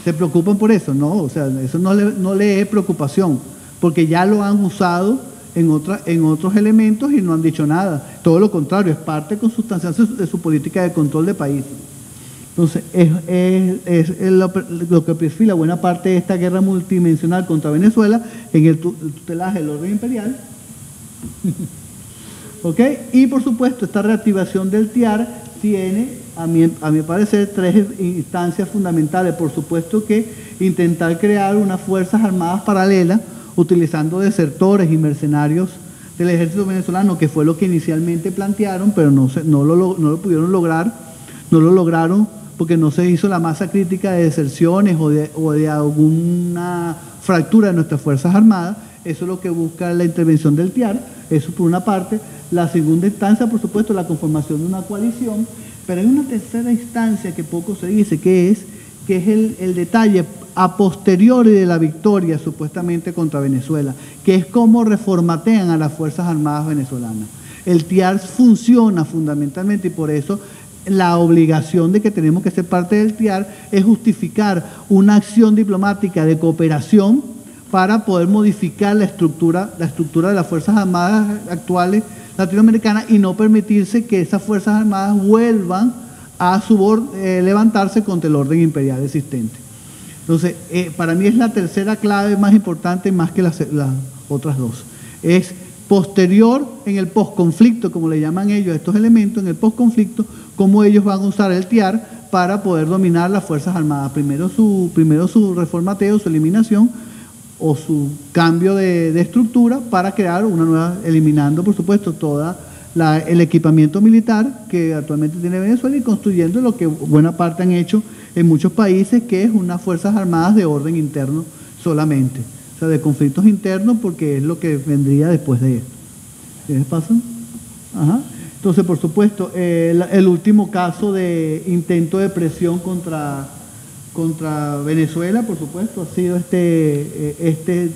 se preocupan por eso. No, o sea, eso no le es preocupación, porque ya lo han usado en otros elementos y no han dicho nada. Todo lo contrario, es parte consustancial de su política de control de país. Entonces, es lo que perfila buena parte de esta guerra multidimensional contra Venezuela en el tutelaje del orden imperial. ¿Ok? Y por supuesto, esta reactivación del TIAR tiene, a mi parecer, tres instancias fundamentales. Por supuesto que intentar crear unas fuerzas armadas paralelas utilizando desertores y mercenarios del ejército venezolano, que fue lo que inicialmente plantearon, pero no lo pudieron lograr, no lo lograron porque no se hizo la masa crítica de deserciones o de alguna fractura de nuestras Fuerzas Armadas. Eso es lo que busca la intervención del TIAR, eso por una parte. La segunda instancia, por supuesto, la conformación de una coalición, pero hay una tercera instancia que poco se dice, que es el detalle a posteriori de la victoria supuestamente contra Venezuela, que es cómo reformatean a las Fuerzas Armadas venezolanas. El TIAR funciona fundamentalmente y por eso la obligación de que tenemos que ser parte del TIAR es justificar una acción diplomática de cooperación para poder modificar la estructura de las Fuerzas Armadas actuales latinoamericanas y no permitirse que esas Fuerzas Armadas vuelvan a levantarse contra el orden imperial existente. Entonces, para mí es la tercera clave más importante, más que las otras dos. Es posterior en el posconflicto, como le llaman ellos a estos elementos, en el posconflicto, cómo ellos van a usar el TIAR para poder dominar las Fuerzas Armadas. Primero su reformateo, su eliminación o su cambio de estructura para crear una nueva, eliminando por supuesto todo el equipamiento militar que actualmente tiene Venezuela y construyendo lo que buena parte han hecho en muchos países, que es unas Fuerzas Armadas de orden interno solamente. O sea, de conflictos internos, porque es lo que vendría después de esto. ¿Tienes paso? Ajá. Entonces, por supuesto, el último caso de intento de presión contra Venezuela, por supuesto, ha sido este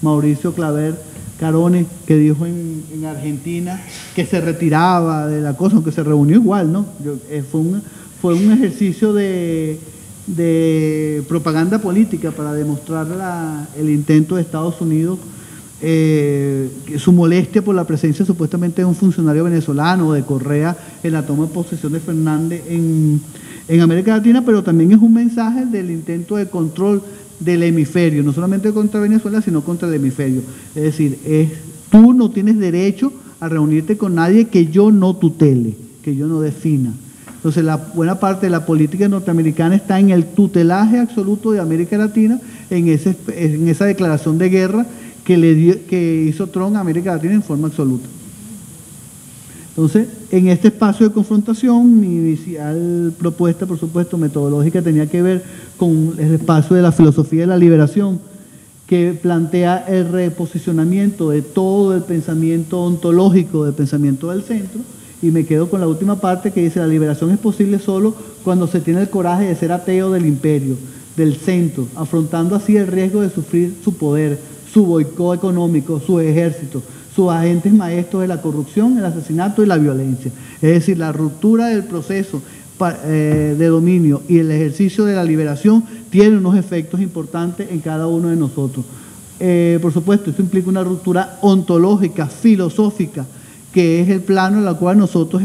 Mauricio Claver Carones, que dijo en Argentina que se retiraba de la cosa, aunque se reunió igual, ¿no? Fue un ejercicio de propaganda política para demostrar el intento de Estados Unidos, su molestia por la presencia supuestamente de un funcionario venezolano o de Correa en la toma de posesión de Fernández en América Latina, pero también es un mensaje del intento de control del hemisferio, no solamente contra Venezuela, sino contra el hemisferio. Es decir, tú no tienes derecho a reunirte con nadie que yo no tutele, que yo no defina. Entonces, la buena parte de la política norteamericana está en el tutelaje absoluto de América Latina, en esa declaración de guerra que hizo Trump a América Latina en forma absoluta. Entonces, en este espacio de confrontación, mi inicial propuesta, por supuesto, metodológica, tenía que ver con el espacio de la filosofía de la liberación, que plantea el reposicionamiento de todo el pensamiento ontológico, del pensamiento del centro, y me quedo con la última parte que dice: la liberación es posible solo cuando se tiene el coraje de ser ateo del imperio, del centro, afrontando así el riesgo de sufrir su poder, su boicot económico, sus ejércitos, sus agentes maestros de la corrupción, el asesinato y la violencia. Es decir, la ruptura del proceso de dominio y el ejercicio de la liberación tiene unos efectos importantes en cada uno de nosotros. Por supuesto, esto implica una ruptura ontológica, filosófica, que es el plano en el cual nosotros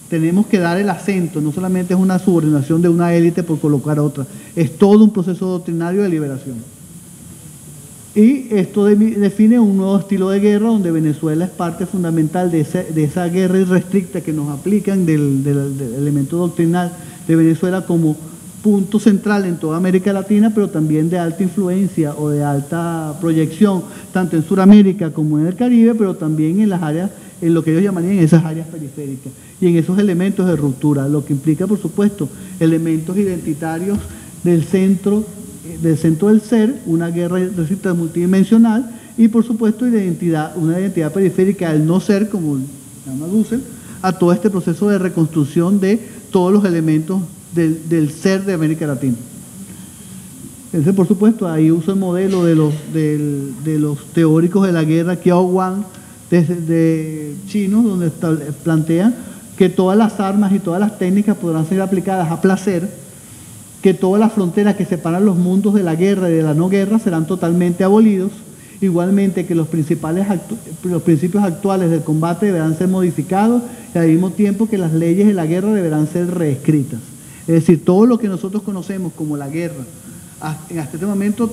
tenemos que dar el acento. No solamente es una subordinación de una élite por colocar otra, es todo un proceso doctrinario de liberación. Y esto define un nuevo estilo de guerra donde Venezuela es parte fundamental de esa guerra irrestricta que nos aplican del elemento doctrinal de Venezuela como punto central en toda América Latina, pero también de alta influencia o de alta proyección, tanto en Sudamérica como en el Caribe, pero también en las áreas, en lo que ellos llamarían esas áreas periféricas, y en esos elementos de ruptura, lo que implica, por supuesto, elementos identitarios del centro del ser, una guerra multidimensional y por supuesto una identidad periférica al no ser, como llama Dussel, a todo este proceso de reconstrucción de todos los elementos del ser de América Latina. Entonces, por supuesto, ahí uso el modelo de los teóricos de la guerra, Qiao Wang, de chinos, donde plantean que todas las armas y todas las técnicas podrán ser aplicadas a placer, que todas las fronteras que separan los mundos de la guerra y de la no guerra serán totalmente abolidos, igualmente que los principios actuales del combate deberán ser modificados y al mismo tiempo que las leyes de la guerra deberán ser reescritas. Es decir, todo lo que nosotros conocemos como la guerra hasta este momento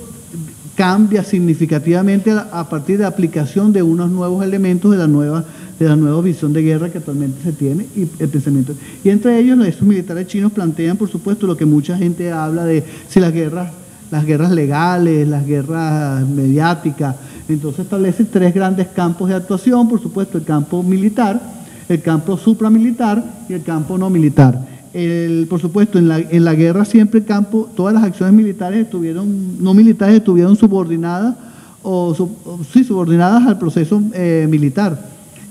cambia significativamente a partir de la aplicación de unos nuevos elementos de la nueva visión de guerra que actualmente se tiene y el pensamiento. Y entre ellos, estos militares chinos plantean, por supuesto, lo que mucha gente habla de si las guerras legales, las guerras mediáticas. Entonces establece 3 grandes campos de actuación, por supuesto, el campo militar, el campo supramilitar y el campo no militar. Por supuesto, en la guerra siempre todas las acciones militares no militares estuvieron subordinadas subordinadas al proceso militar.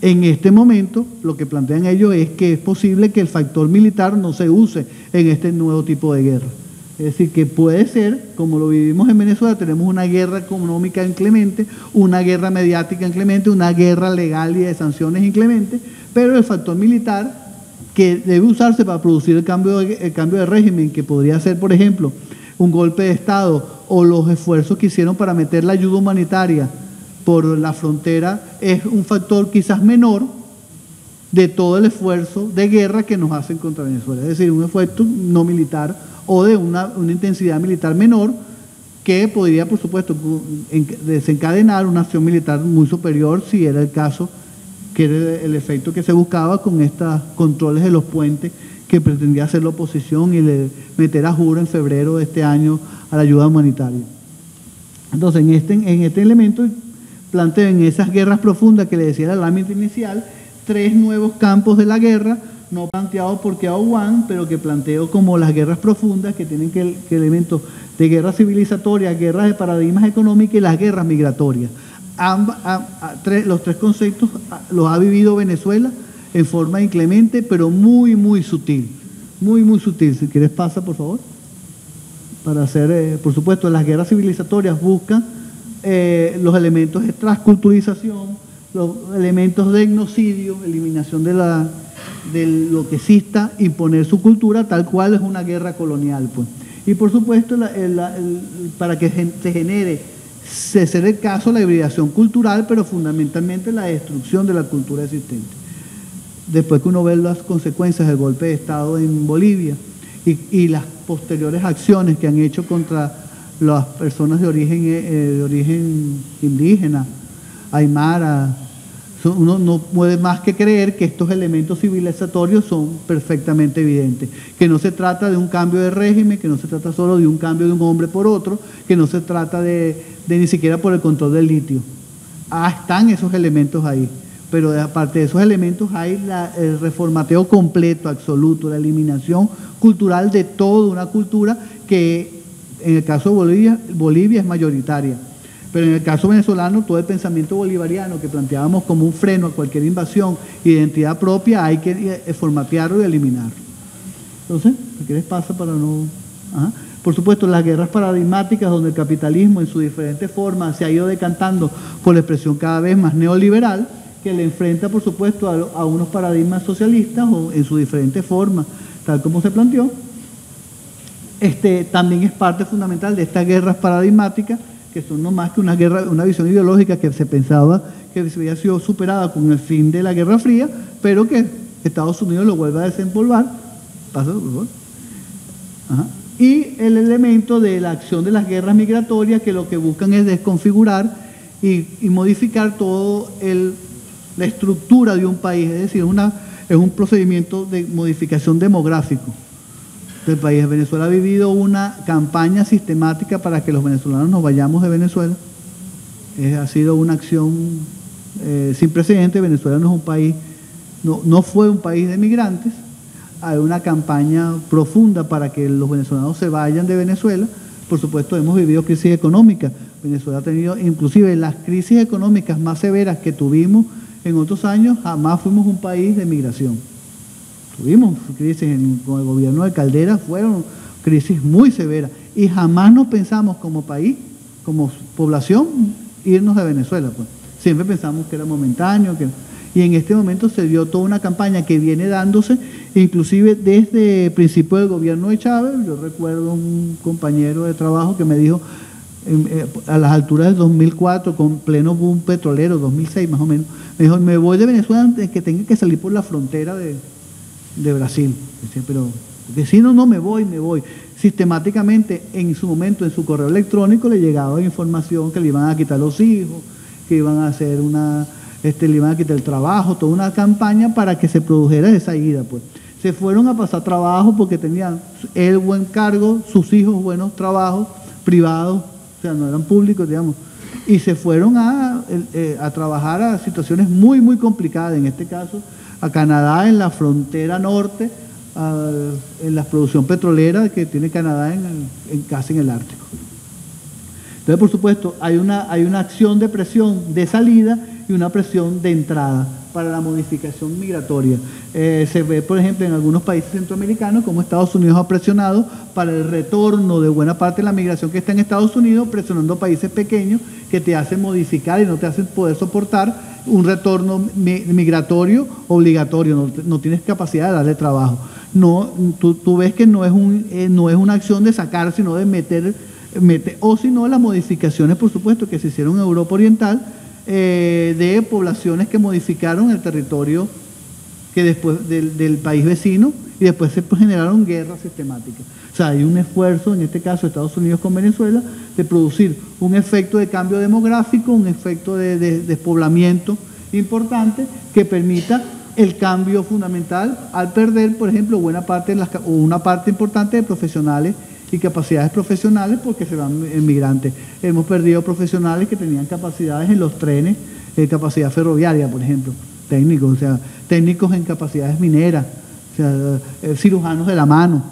En este momento, lo que plantean ellos es que es posible que el factor militar no se use en este nuevo tipo de guerra. Es decir, que puede ser, como lo vivimos en Venezuela, tenemos una guerra económica inclemente, una guerra mediática inclemente, una guerra legal y de sanciones inclemente, pero el factor militar que debe usarse para producir el cambio de régimen, que podría ser, por ejemplo, un golpe de Estado o los esfuerzos que hicieron para meter la ayuda humanitaria por la frontera, es un factor quizás menor de todo el esfuerzo de guerra que nos hacen contra Venezuela. Es decir, un esfuerzo no militar o de una intensidad militar menor que podría, por supuesto, desencadenar una acción militar muy superior si era el caso, que era el efecto que se buscaba con estos controles de los puentes que pretendía hacer la oposición y meter a juro en febrero de este año a la ayuda humanitaria. Entonces, en este elemento planteo en esas guerras profundas que le decía la lámina inicial, 3 nuevos campos de la guerra, no planteados por Qiao Wang, pero que planteo como las guerras profundas, que tienen que elementos de guerra civilizatoria, guerras de paradigmas económicos y las guerras migratorias. Los 3 conceptos los ha vivido Venezuela en forma inclemente, pero muy, muy sutil. Muy, muy sutil. Si quieres, pasa, por favor. Para hacer, por supuesto, las guerras civilizatorias buscan los elementos de transculturización, los elementos de etnocidio, eliminación de lo que exista, imponer su cultura, tal cual es una guerra colonial, pues. Y por supuesto, para que se genere, ser el caso, la hibridación cultural, pero fundamentalmente la destrucción de la cultura existente. Después que uno ve las consecuencias del golpe de Estado en Bolivia y las posteriores acciones que han hecho contra las personas de origen indígena, aymara, uno no puede más que creer que estos elementos civilizatorios son perfectamente evidentes, que no se trata de un cambio de régimen, que no se trata solo de un cambio de un hombre por otro, que no se trata de ni siquiera por el control del litio. Están esos elementos ahí, pero aparte de esos elementos hay el reformateo completo, absoluto, la eliminación cultural de toda una cultura que en el caso de Bolivia es mayoritaria. Pero en el caso venezolano, todo el pensamiento bolivariano que planteábamos como un freno a cualquier invasión, identidad propia, hay que formatearlo y eliminarlo. Entonces, ¿qué les pasa para no...? Ajá. Por supuesto, las guerras paradigmáticas donde el capitalismo en sus diferentes formas se ha ido decantando por la expresión cada vez más neoliberal, que le enfrenta, por supuesto, a unos paradigmas socialistas o en sus diferentes formas, tal como se planteó. También es parte fundamental de estas guerras paradigmáticas, que son no más que una visión ideológica que se pensaba que había sido superada con el fin de la Guerra Fría, pero que Estados Unidos lo vuelve a desempolvar. Pásalo, por favor. Ajá. Y el elemento de la acción de las guerras migratorias, que lo que buscan es desconfigurar y modificar toda la estructura de un país, es decir, es un procedimiento de modificación demográfico del país. Venezuela ha vivido una campaña sistemática para que los venezolanos nos vayamos de Venezuela. Ha sido una acción sin precedentes. Venezuela no es un país, no fue un país de migrantes. Hay una campaña profunda para que los venezolanos se vayan de Venezuela, Por supuesto, hemos vivido crisis económicas. Venezuela ha tenido, inclusive las crisis económicas más severas que tuvimos en otros años, jamás fuimos un país de migración. Tuvimos crisis con el gobierno de Caldera, fueron crisis muy severas y jamás nos pensamos como país, como población, irnos de Venezuela. Pues. Siempre pensamos que era momentáneo, y en este momento se dio toda una campaña que viene dándose, inclusive desde el principio del gobierno de Chávez. Yo recuerdo un compañero de trabajo que me dijo, a las alturas del 2004, con pleno boom petrolero, 2006 más o menos, me dijo, me voy de Venezuela antes de que tenga que salir por la frontera de Brasil. Decía, pero porque si no, no me voy. Sistemáticamente, en su momento, en su correo electrónico, le llegaba información que le iban a quitar los hijos, que iban a hacer le iban a quitar el trabajo, toda una campaña para que se produjera esa ida. Pues. Se fueron a pasar trabajo porque tenían el buen cargo, sus hijos buenos trabajos, privados, o sea, no eran públicos, digamos, y se fueron a trabajar a situaciones muy, muy complicadas, en este caso, a Canadá, en la frontera norte, en la producción petrolera que tiene Canadá casi en el Ártico. Entonces, por supuesto, hay una acción de presión de salida y una presión de entrada para la modificación migratoria. Se ve, por ejemplo, en algunos países centroamericanos como Estados Unidos ha presionado para el retorno de buena parte de la migración que está en Estados Unidos, presionando países pequeños que te hacen modificar y no te hacen poder soportar un retorno migratorio obligatorio, no tienes capacidad de darle trabajo. No, tú ves que no es una acción de sacar, sino de meter, o si no, las modificaciones, por supuesto, que se hicieron en Europa Oriental, de poblaciones que modificaron el territorio que después del país vecino y después se generaron guerras sistemáticas. O sea, hay un esfuerzo, en este caso Estados Unidos con Venezuela, de producir un efecto de cambio demográfico, un efecto de despoblamiento importante que permita el cambio fundamental al perder, por ejemplo, una parte importante de profesionales y capacidades profesionales porque se van migrantes. Hemos perdido profesionales que tenían capacidades en los trenes, capacidad ferroviaria, por ejemplo, técnicos en capacidades mineras, o sea, cirujanos de la mano,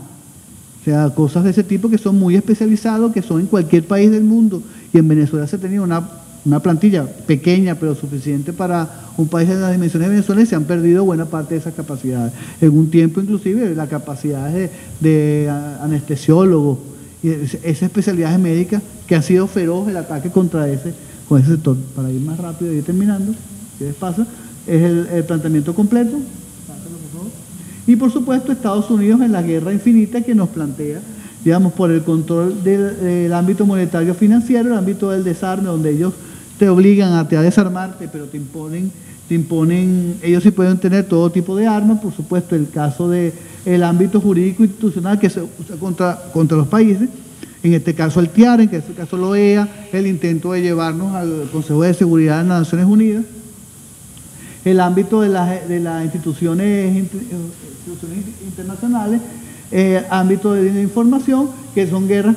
o sea, cosas de ese tipo que son muy especializados, que son en cualquier país del mundo, y en Venezuela se tenía una plantilla pequeña pero suficiente para un país de las dimensiones de Venezuela y se han perdido buena parte de esas capacidades. En un tiempo inclusive la capacidad de anestesiólogos y esas especialidades médicas que ha sido feroz el ataque con ese sector. Para ir más rápido y ir terminando, ¿qué les pasa? Es el planteamiento completo. Y por supuesto Estados Unidos en la guerra infinita que nos plantea, digamos, por el control del ámbito monetario financiero, el ámbito del desarme, donde ellos te obligan a desarmarte, pero te imponen, ellos sí pueden tener todo tipo de armas, por supuesto el caso del ámbito jurídico institucional que se usa contra los países, en este caso el TIAR, en este caso la OEA, el intento de llevarnos al Consejo de Seguridad de las Naciones Unidas, el ámbito de las instituciones internacionales, ámbito de información, que son guerras,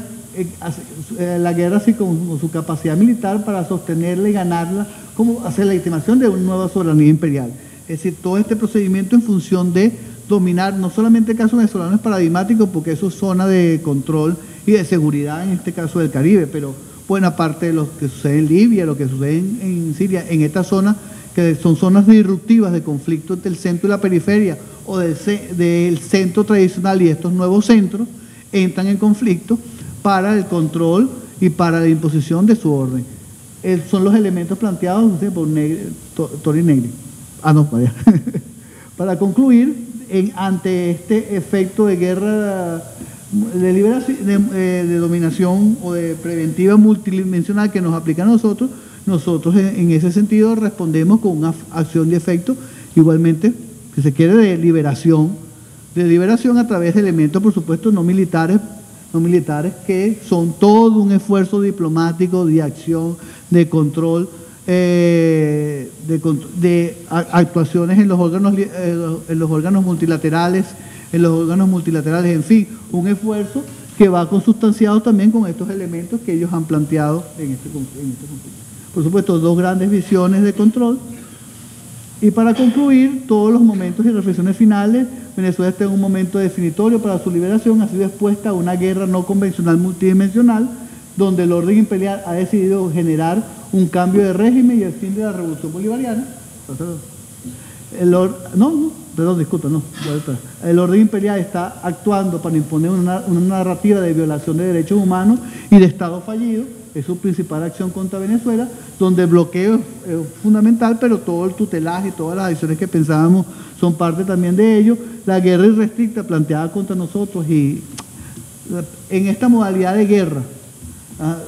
la guerra así como su capacidad militar para sostenerla y ganarla, como hacer la legitimación de una nueva soberanía imperial. Es decir, todo este procedimiento en función de dominar, no solamente el caso venezolano es paradigmático porque eso es zona de control y de seguridad en este caso del Caribe, pero buena parte de lo que sucede en Libia, lo que sucede en Siria, en esta zona, que son zonas disruptivas de conflicto entre el centro y la periferia, o del centro tradicional y estos nuevos centros, entran en conflicto para el control y para la imposición de su orden. Son los elementos planteados por Tori Negri. Para concluir, ante este efecto de guerra de liberación, de dominación o de preventiva multidimensional que nos aplica a nosotros en ese sentido respondemos con una acción de efecto igualmente, que se quiere de liberación a través de elementos, por supuesto, no militares, que son todo un esfuerzo diplomático, de acción, de control, de actuaciones en los órganos multilaterales, en fin, un esfuerzo que va consustanciado también con estos elementos que ellos han planteado en este conflicto. Por supuesto, dos grandes visiones de control. Y para concluir, todos los momentos y reflexiones finales Venezuela está en un momento definitorio para su liberación, ha sido expuesta a una guerra no convencional multidimensional, donde el orden imperial ha decidido generar un cambio de régimen y el fin de la revolución bolivariana. El orden imperial está actuando para imponer una narrativa de violación de derechos humanos y de Estado fallido. Es su principal acción contra Venezuela, donde el bloqueo es fundamental, pero todo el tutelaje y todas las acciones que pensábamos son parte también de ello. La guerra irrestricta planteada contra nosotros y en esta modalidad de guerra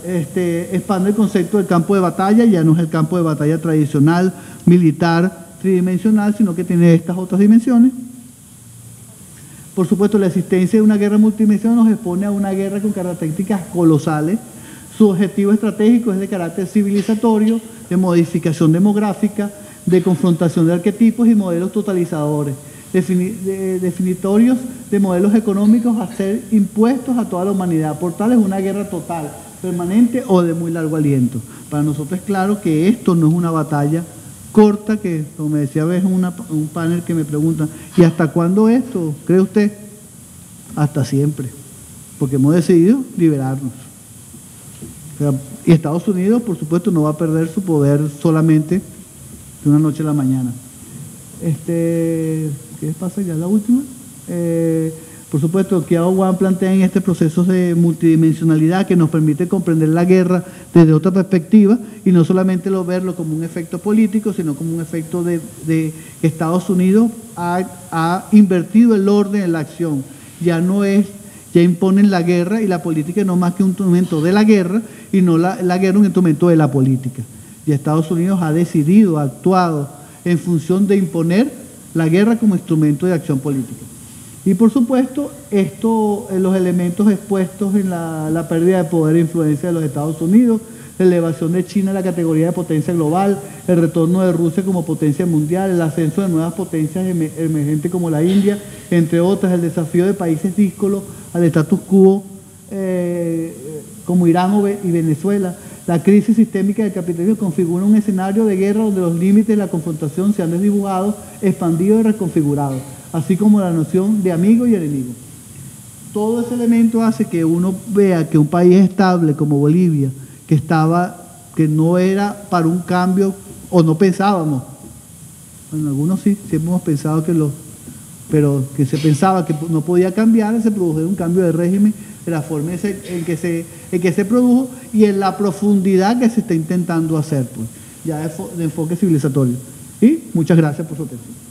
expande el concepto del campo de batalla. Ya no es el campo de batalla tradicional, militar, tridimensional, sino que tiene estas otras dimensiones. Por supuesto, la existencia de una guerra multidimensional nos expone a una guerra con características colosales. Su objetivo estratégico es de carácter civilizatorio, de modificación demográfica, de confrontación de arquetipos y modelos totalizadores, definitorios de modelos económicos a ser impuestos a toda la humanidad. Por tal es una guerra total, permanente o de muy largo aliento. Para nosotros es claro que esto no es una batalla corta, que como me decía a veces un panel que me pregunta, ¿y hasta cuándo esto? ¿Cree usted? Hasta siempre, porque hemos decidido liberarnos. Y Estados Unidos, por supuesto, no va a perder su poder solamente de una noche a la mañana. ¿Qué pasa ya? La última. Por supuesto, Kiao Wan plantea en este proceso de multidimensionalidad que nos permite comprender la guerra desde otra perspectiva y no solamente verlo como un efecto político, sino como un efecto de que Estados Unidos ha invertido el orden en la acción. Ya imponen la guerra y la política no más que un instrumento de la guerra y no la guerra un instrumento de la política. Y Estados Unidos ha decidido, ha actuado en función de imponer la guerra como instrumento de acción política. Y por supuesto, los elementos expuestos en la pérdida de poder e influencia de los Estados Unidos, la elevación de China a la categoría de potencia global, el retorno de Rusia como potencia mundial, el ascenso de nuevas potencias emergentes como la India, entre otras, el desafío de países díscolos al status quo como Irán y Venezuela. La crisis sistémica del capitalismo configura un escenario de guerra donde los límites de la confrontación se han desdibujado, expandido y reconfigurado, así como la noción de amigo y enemigo. Todo ese elemento hace que uno vea que un país estable como Bolivia, que no era para un cambio, o no pensábamos, bueno, algunos sí, siempre hemos pensado pero que se pensaba que no podía cambiar, se produjo un cambio de régimen, de la forma en que se produjo y en la profundidad que se está intentando hacer, pues, ya de enfoque civilizatorio. Y muchas gracias por su atención.